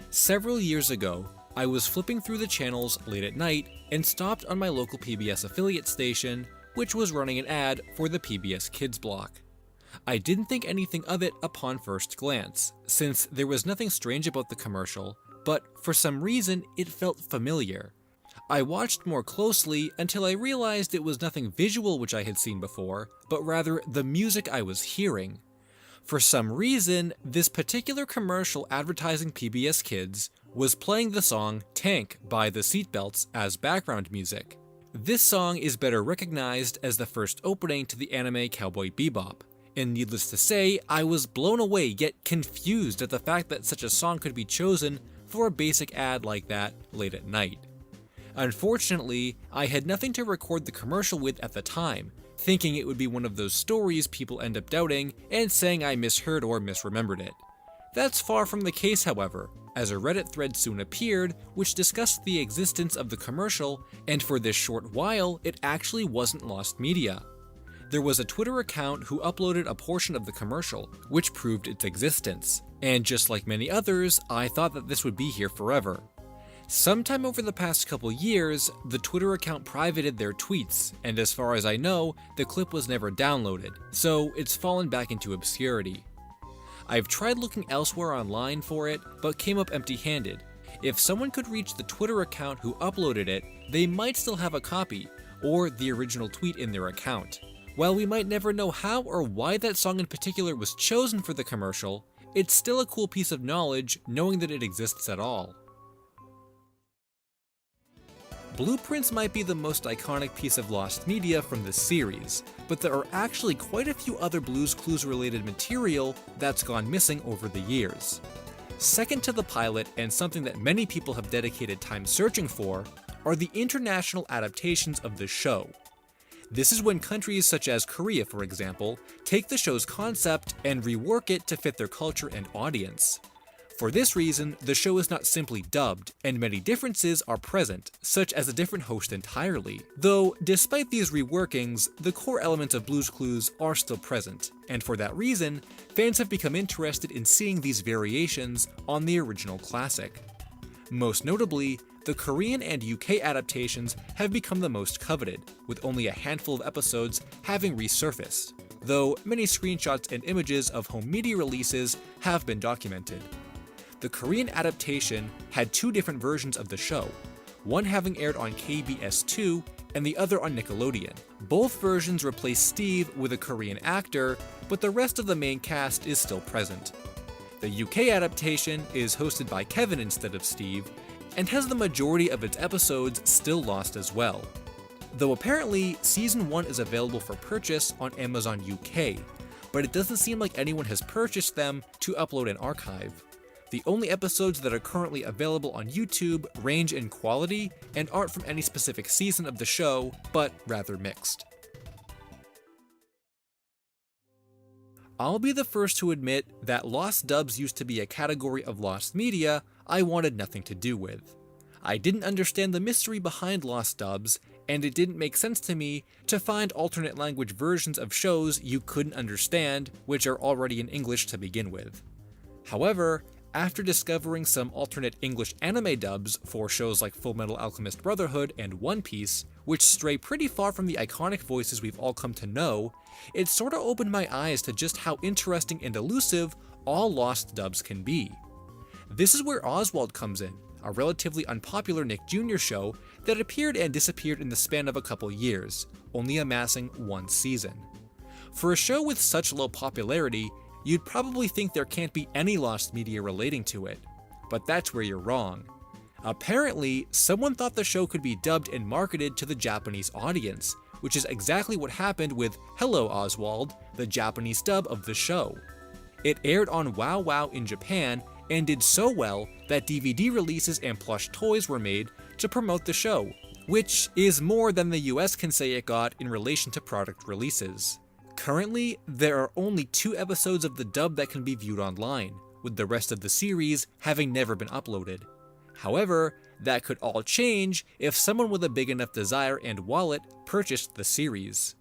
Several years ago, I was flipping through the channels late at night and stopped on my local PBS affiliate station, which was running an ad for the PBS Kids block. I didn't think anything of it upon first glance, since there was nothing strange about the commercial, but for some reason it felt familiar. I watched more closely until I realized it was nothing visual which I had seen before, but rather the music I was hearing. For some reason, this particular commercial advertising PBS Kids was playing the song Tank by the Seatbelts as background music. This song is better recognized as the first opening to the anime Cowboy Bebop, and needless to say, I was blown away yet confused at the fact that such a song could be chosen for a basic ad like that late at night. Unfortunately, I had nothing to record the commercial with at the time, thinking it would be one of those stories people end up doubting and saying I misheard or misremembered it. That's far from the case, however, as a Reddit thread soon appeared which discussed the existence of the commercial, and for this short while, it actually wasn't lost media. There was a Twitter account who uploaded a portion of the commercial, which proved its existence, and just like many others, I thought that this would be here forever. Sometime over the past couple years, the Twitter account privated their tweets, and as far as I know, the clip was never downloaded, so it's fallen back into obscurity. I've tried looking elsewhere online for it, but came up empty-handed. If someone could reach the Twitter account who uploaded it, they might still have a copy, or the original tweet in their account. While we might never know how or why that song in particular was chosen for the commercial, it's still a cool piece of knowledge knowing that it exists at all. Blueprints might be the most iconic piece of lost media from this series, but there are actually quite a few other Blue's Clues related material that's gone missing over the years. Second to the pilot, and something that many people have dedicated time searching for, are the international adaptations of the show. This is when countries such as Korea, for example, take the show's concept and rework it to fit their culture and audience. For this reason, the show is not simply dubbed, and many differences are present, such as a different host entirely. Though, despite these reworkings, the core elements of Blue's Clues are still present, and for that reason, fans have become interested in seeing these variations on the original classic. Most notably, the Korean and UK adaptations have become the most coveted, with only a handful of episodes having resurfaced, though many screenshots and images of home media releases have been documented. The Korean adaptation had 2 different versions of the show, one having aired on KBS2 and the other on Nickelodeon. Both versions replace Steve with a Korean actor, but the rest of the main cast is still present. The UK adaptation is hosted by Kevin instead of Steve, and has the majority of its episodes still lost as well. Though apparently, Season 1 is available for purchase on Amazon UK, but it doesn't seem like anyone has purchased them to upload and archive. The only episodes that are currently available on YouTube range in quality and aren't from any specific season of the show, but rather mixed. I'll be the first to admit that lost dubs used to be a category of lost media I wanted nothing to do with. I didn't understand the mystery behind lost dubs, and it didn't make sense to me to find alternate language versions of shows you couldn't understand, which are already in English to begin with. However, after discovering some alternate English anime dubs for shows like Fullmetal Alchemist Brotherhood and One Piece, which stray pretty far from the iconic voices we've all come to know, it sorta opened my eyes to just how interesting and elusive all lost dubs can be. This is where Oswald comes in, a relatively unpopular Nick Jr. show that appeared and disappeared in the span of a couple years, only amassing one season. For a show with such low popularity, you'd probably think there can't be any lost media relating to it, but that's where you're wrong. Apparently, someone thought the show could be dubbed and marketed to the Japanese audience, which is exactly what happened with Hello Oswald, the Japanese dub of the show. It aired on Wow Wow in Japan and did so well that DVD releases and plush toys were made to promote the show, which is more than the US can say it got in relation to product releases. Currently, there are only 2 episodes of the dub that can be viewed online, with the rest of the series having never been uploaded. However, that could all change if someone with a big enough desire and wallet purchased the series.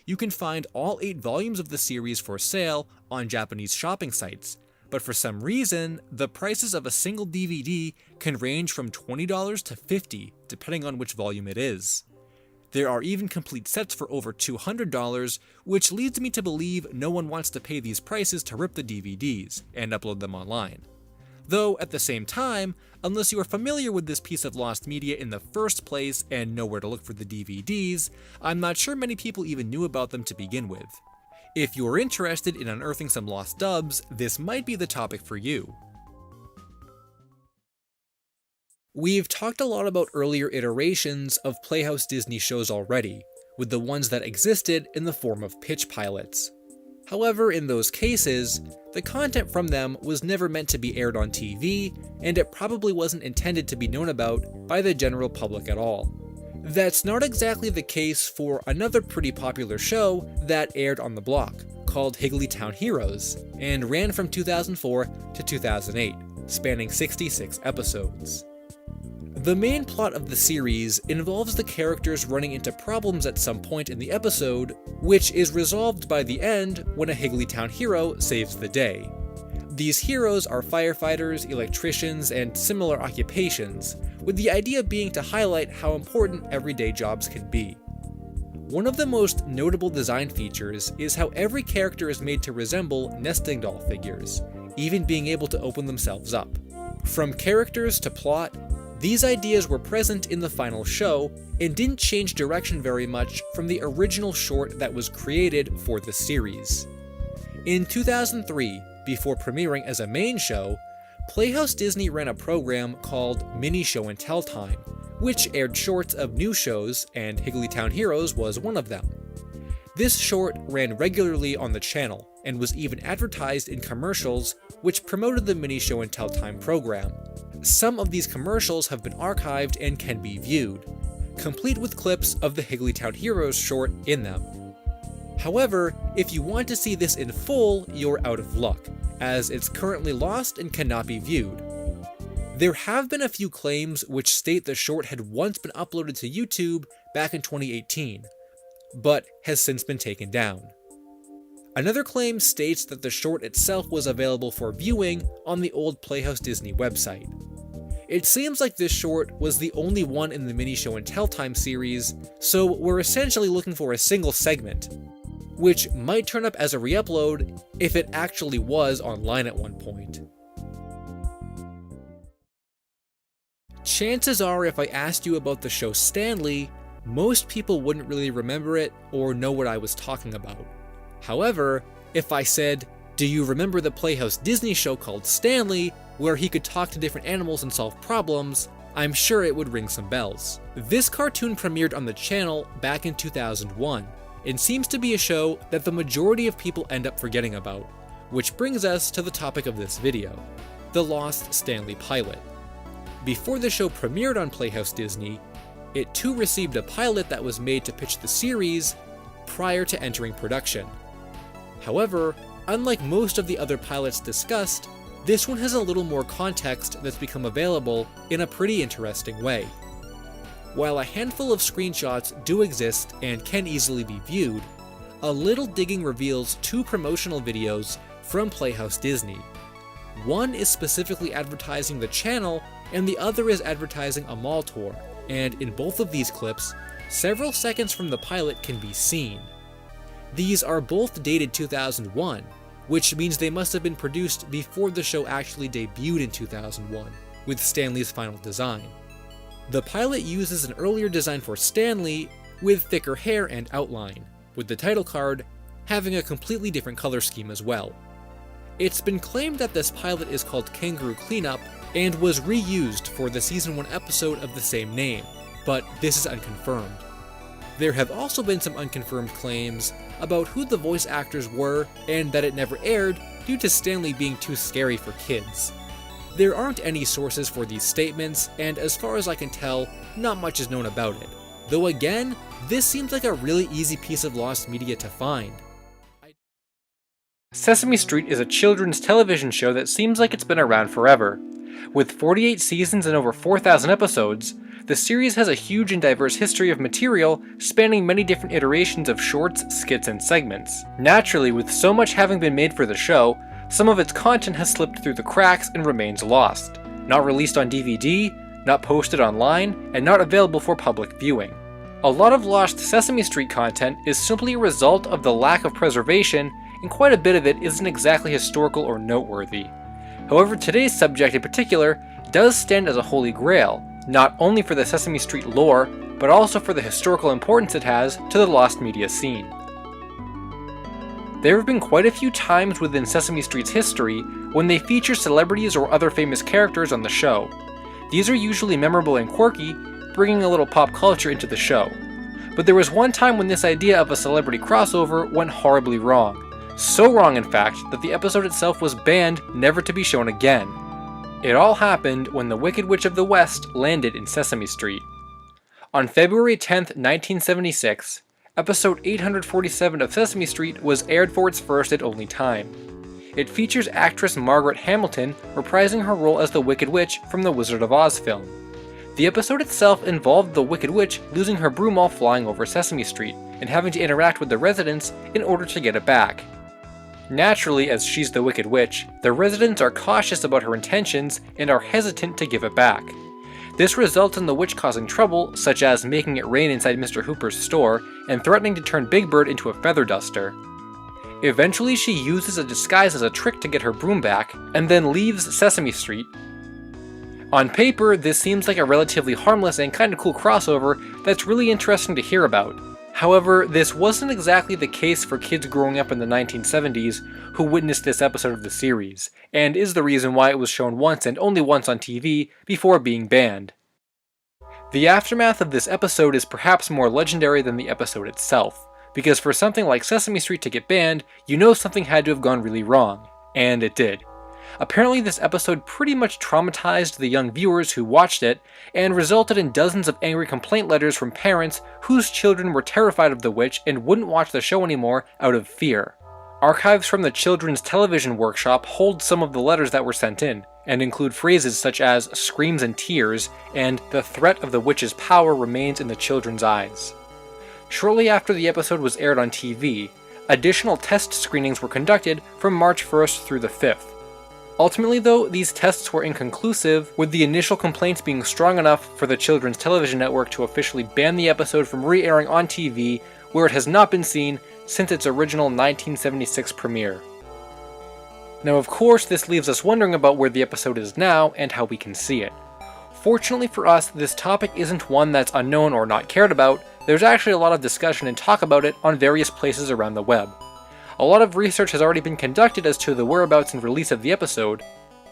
You can find all 8 volumes of the series for sale on Japanese shopping sites, but for some reason, the prices of a single DVD can range from $20 to $50, depending on which volume it is. There are even complete sets for over $200, which leads me to believe no one wants to pay these prices to rip the DVDs and upload them online. Though, at the same time, unless you are familiar with this piece of lost media in the first place and know where to look for the DVDs, I'm not sure many people even knew about them to begin with. If you're interested in unearthing some lost dubs, this might be the topic for you. We've talked a lot about earlier iterations of Playhouse Disney shows already, with the ones that existed in the form of pitch pilots. However, in those cases, the content from them was never meant to be aired on TV, and it probably wasn't intended to be known about by the general public at all. That's not exactly the case for another pretty popular show that aired on the block, called Higleytown Heroes, and ran from 2004 to 2008, spanning 66 episodes. The main plot of the series involves the characters running into problems at some point in the episode, which is resolved by the end when a Higleytown hero saves the day. These heroes are firefighters, electricians, and similar occupations, with the idea being to highlight how important everyday jobs can be. One of the most notable design features is how every character is made to resemble nesting doll figures, even being able to open themselves up. From characters to plot, these ideas were present in the final show and didn't change direction very much from the original short that was created for the series. In 2003, before premiering as a main show, Playhouse Disney ran a program called Mini Show and Tell Time, which aired shorts of new shows, and Higleytown Heroes was one of them. This short ran regularly on the channel and was even advertised in commercials which promoted the Mini Show and Tell Time program. Some of these commercials have been archived and can be viewed, complete with clips of the Higleytown Heroes short in them. However, if you want to see this in full, you're out of luck, as it's currently lost and cannot be viewed. There have been a few claims which state the short had once been uploaded to YouTube back in 2018, but has since been taken down. Another claim states that the short itself was available for viewing on the old Playhouse Disney website. It seems like this short was the only one in the Mini Show and Tell Time series, so we're essentially looking for a single segment, which might turn up as a re-upload if it actually was online at one point. Chances are if I asked you about the show Stanley, most people wouldn't really remember it or know what I was talking about. However, if I said, "Do you remember the Playhouse Disney show called Stanley, where he could talk to different animals and solve problems?" I'm sure it would ring some bells. This cartoon premiered on the channel back in 2001, and seems to be a show that the majority of people end up forgetting about, which brings us to the topic of this video, the lost Stanley pilot. Before the show premiered on Playhouse Disney, it too received a pilot that was made to pitch the series prior to entering production. However, unlike most of the other pilots discussed, this one has a little more context that's become available in a pretty interesting way. While a handful of screenshots do exist and can easily be viewed, a little digging reveals 2 promotional videos from Playhouse Disney. One is specifically advertising the channel, and the other is advertising a mall tour, and in both of these clips, several seconds from the pilot can be seen. These are both dated 2001, which means they must have been produced before the show actually debuted in 2001. with Stanley's final design. The pilot uses an earlier design for Stanley with thicker hair and outline, with the title card having a completely different color scheme as well. It's been claimed that this pilot is called Kangaroo Cleanup and was reused for the Season 1 episode of the same name, but this is unconfirmed. There have also been some unconfirmed claims about who the voice actors were and that it never aired due to Stanley being too scary for kids. There aren't any sources for these statements, and as far as I can tell, not much is known about it. Though again, this seems like a really easy piece of lost media to find. Sesame Street is a children's television show that seems like it's been around forever. With 48 seasons and over 4,000 episodes, the series has a huge and diverse history of material spanning many different iterations of shorts, skits, and segments. Naturally, with so much having been made for the show, some of its content has slipped through the cracks and remains lost. Not released on DVD, not posted online, and not available for public viewing. A lot of lost Sesame Street content is simply a result of the lack of preservation, and quite a bit of it isn't exactly historical or noteworthy. However, today's subject in particular does stand as a holy grail, not only for the Sesame Street lore, but also for the historical importance it has to the lost media scene. There have been quite a few times within Sesame Street's history when they feature celebrities or other famous characters on the show. These are usually memorable and quirky, bringing a little pop culture into the show. But there was one time when this idea of a celebrity crossover went horribly wrong. So wrong, in fact, that the episode itself was banned, never to be shown again. It all happened when the Wicked Witch of the West landed in Sesame Street. On February 10th, 1976, episode 847 of Sesame Street was aired for its first and only time. It features actress Margaret Hamilton reprising her role as the Wicked Witch from the Wizard of Oz film. The episode itself involved the Wicked Witch losing her broom while flying over Sesame Street, and having to interact with the residents in order to get it back. Naturally, as she's the Wicked Witch, the residents are cautious about her intentions and are hesitant to give it back. This results in the witch causing trouble, such as making it rain inside Mr. Hooper's store and threatening to turn Big Bird into a feather duster. Eventually, she uses a disguise as a trick to get her broom back, and then leaves Sesame Street. On paper, this seems like a relatively harmless and kinda cool crossover that's really interesting to hear about. However, this wasn't exactly the case for kids growing up in the 1970s who witnessed this episode of the series, and is the reason why it was shown once and only once on TV before being banned. The aftermath of this episode is perhaps more legendary than the episode itself, because for something like Sesame Street to get banned, you know something had to have gone really wrong, and it did. Apparently this episode pretty much traumatized the young viewers who watched it, and resulted in dozens of angry complaint letters from parents whose children were terrified of the witch and wouldn't watch the show anymore out of fear. Archives from the Children's Television Workshop hold some of the letters that were sent in, and include phrases such as screams and tears, and the threat of the witch's power remains in the children's eyes. Shortly after the episode was aired on TV, additional test screenings were conducted from March 1st through the 5th. Ultimately though, these tests were inconclusive, with the initial complaints being strong enough for the Children's Television Network to officially ban the episode from re-airing on TV, where it has not been seen since its original 1976 premiere. Now of course this leaves us wondering about where the episode is now and how we can see it. Fortunately for us, this topic isn't one that's unknown or not cared about. There's actually a lot of discussion and talk about it on various places around the web. A lot of research has already been conducted as to the whereabouts and release of the episode,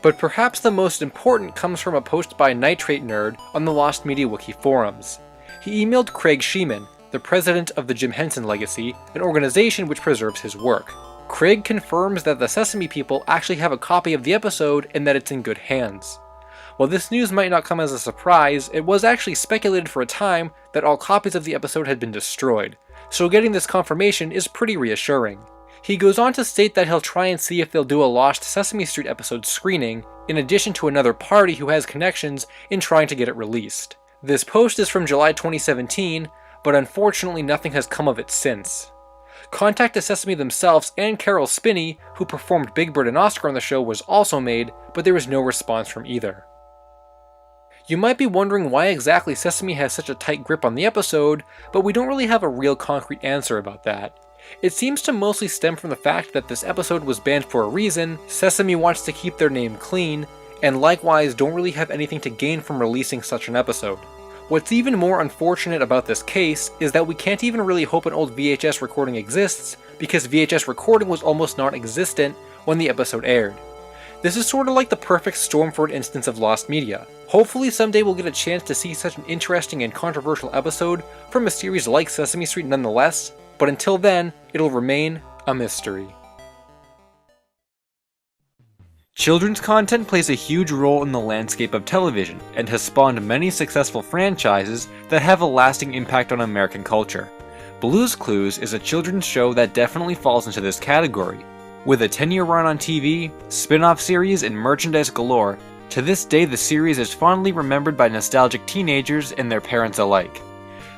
but perhaps the most important comes from a post by Nitrate Nerd on the Lost Media Wiki forums. He emailed Craig Sheeman, the president of the Jim Henson Legacy, an organization which preserves his work. Craig confirms that the Sesame people actually have a copy of the episode and that it's in good hands. While this news might not come as a surprise, it was actually speculated for a time that all copies of the episode had been destroyed, so getting this confirmation is pretty reassuring. He goes on to state that he'll try and see if they'll do a Lost Sesame Street episode screening, in addition to another party who has connections in trying to get it released. This post is from July 2017, but unfortunately nothing has come of it since. Contact to Sesame themselves and Carol Spinney, who performed Big Bird and Oscar on the show, was also made, but there was no response from either. You might be wondering why exactly Sesame has such a tight grip on the episode, but we don't really have a real concrete answer about that. It seems to mostly stem from the fact that this episode was banned for a reason, Sesame wants to keep their name clean, and likewise don't really have anything to gain from releasing such an episode. What's even more unfortunate about this case is that we can't even really hope an old VHS recording exists, because VHS recording was almost non-existent when the episode aired. This is sort of like the perfect storm for an instance of lost media. Hopefully someday we'll get a chance to see such an interesting and controversial episode from a series like Sesame Street nonetheless, but until then, it'll remain a mystery. Children's content plays a huge role in the landscape of television, and has spawned many successful franchises that have a lasting impact on American culture. Blue's Clues is a children's show that definitely falls into this category. With a 10-year run on TV, spin-off series, and merchandise galore, to this day the series is fondly remembered by nostalgic teenagers and their parents alike.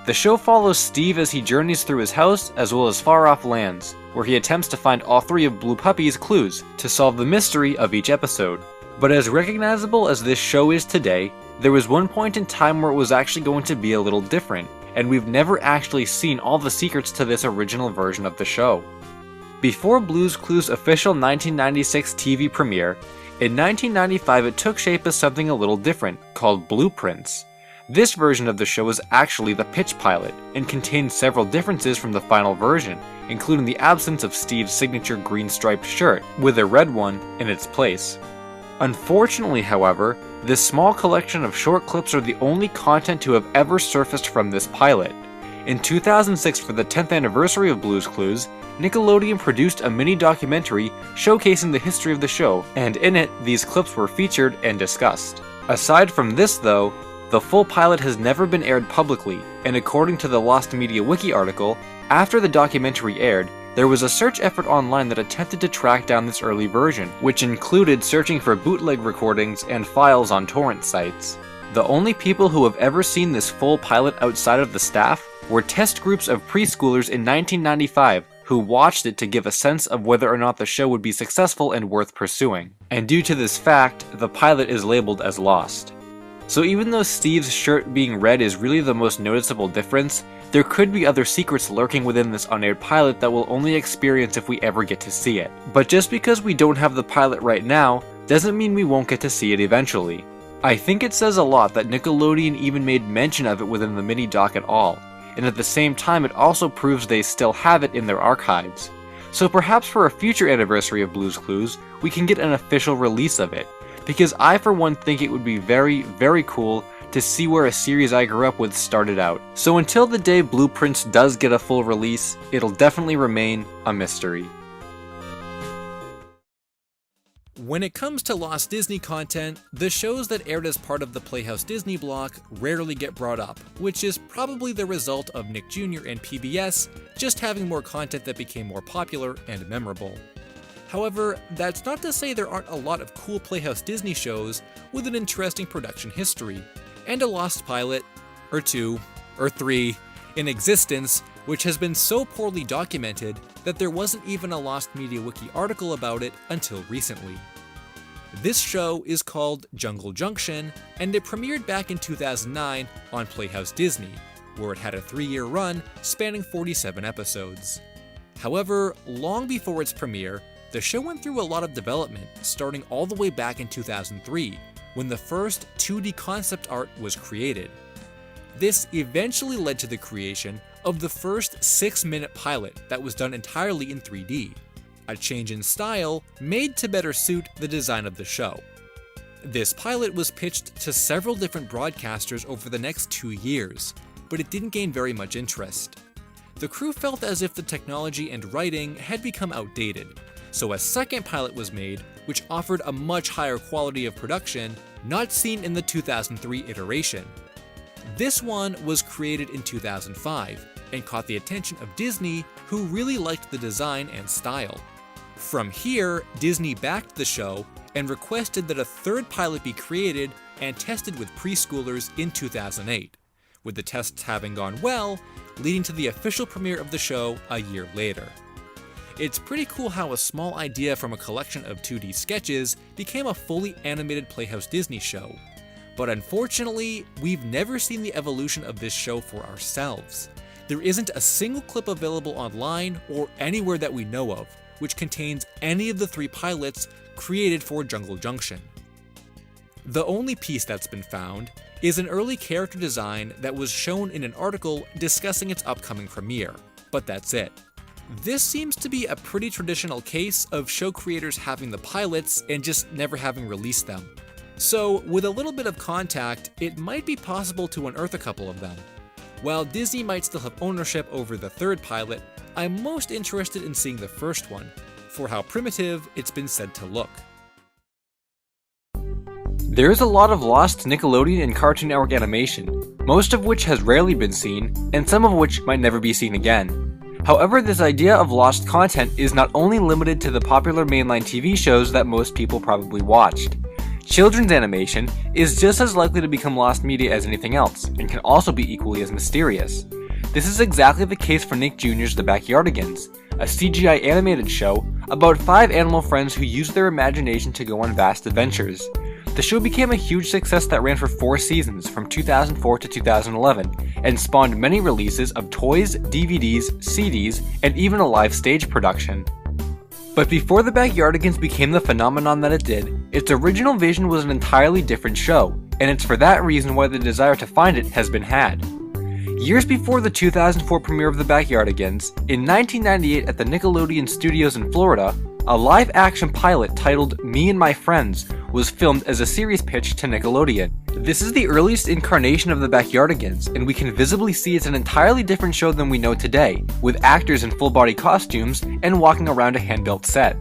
The show follows Steve as he journeys through his house as well as far-off lands, where he attempts to find all three of Blue Puppy's clues to solve the mystery of each episode. But as recognizable as this show is today, there was one point in time where it was actually going to be a little different, and we've never actually seen all the secrets to this original version of the show. Before Blue's Clues' official 1996 TV premiere, in 1995 it took shape as something a little different, called Blueprints. This version of the show was actually the pitch pilot, and contained several differences from the final version, including the absence of Steve's signature green striped shirt, with a red one in its place. Unfortunately, however, this small collection of short clips are the only content to have ever surfaced from this pilot. In 2006, for the 10th anniversary of Blue's Clues, Nickelodeon produced a mini-documentary showcasing the history of the show, and in it, these clips were featured and discussed. Aside from this though, the full pilot has never been aired publicly, and according to the Lost Media Wiki article, after the documentary aired, there was a search effort online that attempted to track down this early version, which included searching for bootleg recordings and files on torrent sites. The only people who have ever seen this full pilot outside of the staff were test groups of preschoolers in 1995 who watched it to give a sense of whether or not the show would be successful and worth pursuing. And due to this fact, the pilot is labeled as lost. So even though Steve's shirt being red is really the most noticeable difference, there could be other secrets lurking within this unaired pilot that we'll only experience if we ever get to see it. But just because we don't have the pilot right now, doesn't mean we won't get to see it eventually. I think it says a lot that Nickelodeon even made mention of it within the mini-doc at all, and at the same time it also proves they still have it in their archives. So perhaps for a future anniversary of Blue's Clues, we can get an official release of it, because I for one think it would be very, very cool to see where a series I grew up with started out. So until the day Blueprints does get a full release, it'll definitely remain a mystery. When it comes to lost Disney content, the shows that aired as part of the Playhouse Disney block rarely get brought up, which is probably the result of Nick Jr. and PBS just having more content that became more popular and memorable. However, that's not to say there aren't a lot of cool Playhouse Disney shows with an interesting production history, and a lost pilot, or two, or three, in existence, which has been so poorly documented that there wasn't even a Lost Media Wiki article about it until recently. This show is called Junction, and it premiered back in 2009 on Playhouse Disney, where it had a 3-year run spanning 47 episodes. However, long before its premiere, the show went through a lot of development, starting all the way back in 2003, when the first 2D concept art was created. This eventually led to the creation of the first 6-minute pilot that was done entirely in 3D, a change in style made to better suit the design of the show. This pilot was pitched to several different broadcasters over the next 2 years, but it didn't gain very much interest. The crew felt as if the technology and writing had become outdated, so a second pilot was made, which offered a much higher quality of production not seen in the 2003 iteration. This one was created in 2005 and caught the attention of Disney, who really liked the design and style. From here, Disney backed the show and requested that a third pilot be created and tested with preschoolers in 2008, with the tests having gone well, leading to the official premiere of the show a year later. It's pretty cool how a small idea from a collection of 2D sketches became a fully animated Playhouse Disney show, but unfortunately, we've never seen the evolution of this show for ourselves. There isn't a single clip available online or anywhere that we know of, which contains any of the 3 pilots created for Junction. The only piece that's been found is an early character design that was shown in an article discussing its upcoming premiere, but that's it. This seems to be a pretty traditional case of show creators having the pilots and just never having released them. So, with a little bit of contact, it might be possible to unearth a couple of them. While Disney might still have ownership over the third pilot, I'm most interested in seeing the first one, for how primitive it's been said to look. There's a lot of lost Nickelodeon and Cartoon Network animation, most of which has rarely been seen, and some of which might never be seen again. However, this idea of lost content is not only limited to the popular mainline TV shows that most people probably watched. Children's animation is just as likely to become lost media as anything else, and can also be equally as mysterious. This is exactly the case for Nick Jr.'s The Backyardigans, a CGI animated show about 5 animal friends who use their imagination to go on vast adventures. The show became a huge success that ran for 4 seasons from 2004 to 2011, and spawned many releases of toys, DVDs, CDs, and even a live stage production. But before The Backyardigans became the phenomenon that it did, its original vision was an entirely different show, and it's for that reason why the desire to find it has been had. Years before the 2004 premiere of The Backyardigans, in 1998 at the Nickelodeon Studios in Florida, a live-action pilot titled Me and My Friends was filmed as a series pitch to Nickelodeon. This is the earliest incarnation of The Backyardigans, and we can visibly see it's an entirely different show than we know today, with actors in full-body costumes and walking around a hand-built set.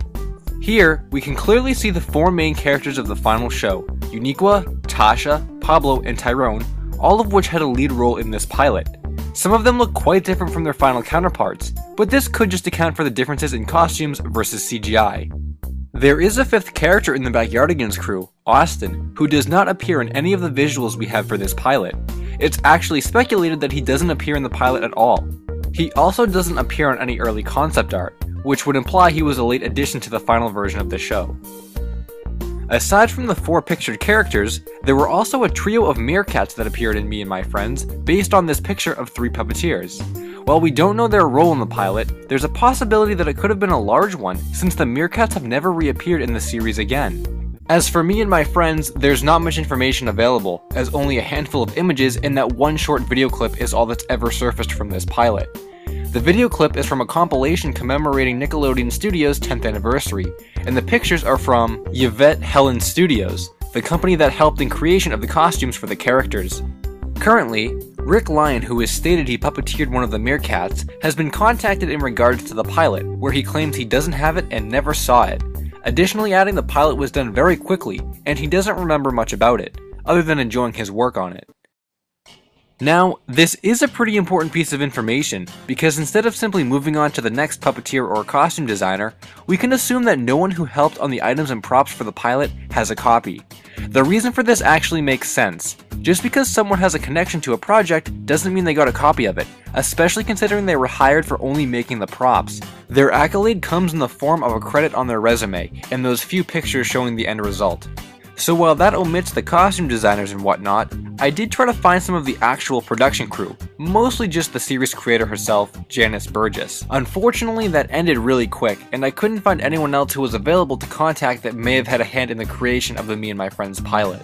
Here, we can clearly see the 4 main characters of the final show, Uniqua, Tasha, Pablo, and Tyrone, all of which had a lead role in this pilot. Some of them look quite different from their final counterparts, but this could just account for the differences in costumes versus CGI. There is a 5th character in the Backyardigans crew, Austin, who does not appear in any of the visuals we have for this pilot. It's actually speculated that he doesn't appear in the pilot at all. He also doesn't appear on any early concept art, which would imply he was a late addition to the final version of the show. Aside from the 4 pictured characters, there were also a trio of meerkats that appeared in Me and My Friends, based on this picture of 3 puppeteers. While we don't know their role in the pilot, there's a possibility that it could have been a large one, since the meerkats have never reappeared in the series again. As for Me and My Friends, there's not much information available, as only a handful of images and that one short video clip is all that's ever surfaced from this pilot. The video clip is from a compilation commemorating Nickelodeon Studios' 10th anniversary, and the pictures are from Yvette Helen Studios, the company that helped in creation of the costumes for the characters. Currently, Rick Lyon, who has stated he puppeteered one of the meerkats, has been contacted in regards to the pilot, where he claims he doesn't have it and never saw it. Additionally adding the pilot was done very quickly, and he doesn't remember much about it, other than enjoying his work on it. Now, this is a pretty important piece of information, because instead of simply moving on to the next puppeteer or costume designer, we can assume that no one who helped on the items and props for the pilot has a copy. The reason for this actually makes sense. Just because someone has a connection to a project doesn't mean they got a copy of it, especially considering they were hired for only making the props. Their accolade comes in the form of a credit on their resume, and those few pictures showing the end result. So while that omits the costume designers and whatnot, I did try to find some of the actual production crew, mostly just the series creator herself, Janice Burgess. Unfortunately, that ended really quick, and I couldn't find anyone else who was available to contact that may have had a hand in the creation of the Me and My Friends pilot.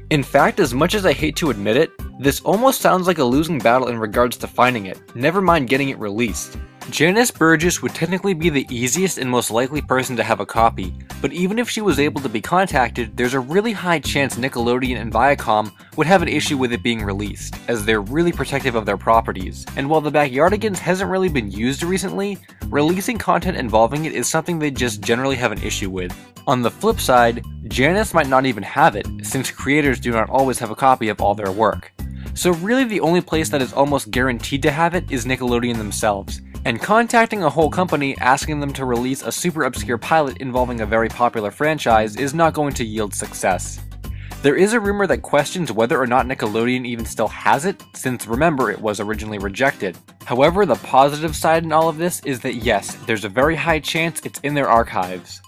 In fact, as much as I hate to admit it, this almost sounds like a losing battle in regards to finding it, never mind getting it released. Janice Burgess would technically be the easiest and most likely person to have a copy, but even if she was able to be contacted, there's a really high chance Nickelodeon and Viacom would have an issue with it being released, as they're really protective of their properties. And while The Backyardigans hasn't really been used recently, releasing content involving it is something they just generally have an issue with. On the flip side, Janice might not even have it, since creators do not always have a copy of all their work. So really the only place that is almost guaranteed to have it is Nickelodeon themselves, and contacting a whole company asking them to release a super obscure pilot involving a very popular franchise is not going to yield success. There is a rumor that questions whether or not Nickelodeon even still has it, since remember it was originally rejected. However, the positive side in all of this is that yes, there's a very high chance it's in their archives.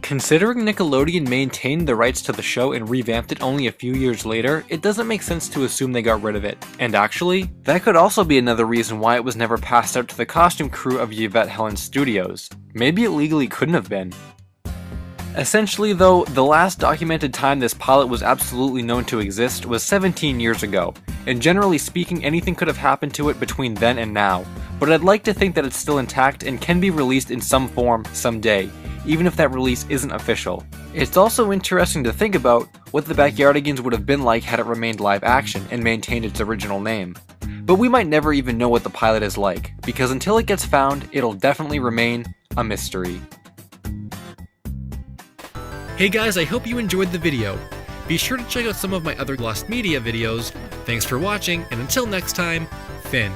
Considering Nickelodeon maintained the rights to the show and revamped it only a few years later, it doesn't make sense to assume they got rid of it. And actually, that could also be another reason why it was never passed out to the costume crew of Yvette Helen Studios. Maybe it legally couldn't have been. Essentially though, the last documented time this pilot was absolutely known to exist was 17 years ago, and generally speaking anything could have happened to it between then and now, but I'd like to think that it's still intact and can be released in some form someday, even if that release isn't official. It's also interesting to think about what the Backyardigans would have been like had it remained live action and maintained its original name. But we might never even know what the pilot is like, because until it gets found, it'll definitely remain a mystery. Hey guys, I hope you enjoyed the video. Be sure to check out some of my other Lost Media videos. Thanks for watching, and until next time, Finn.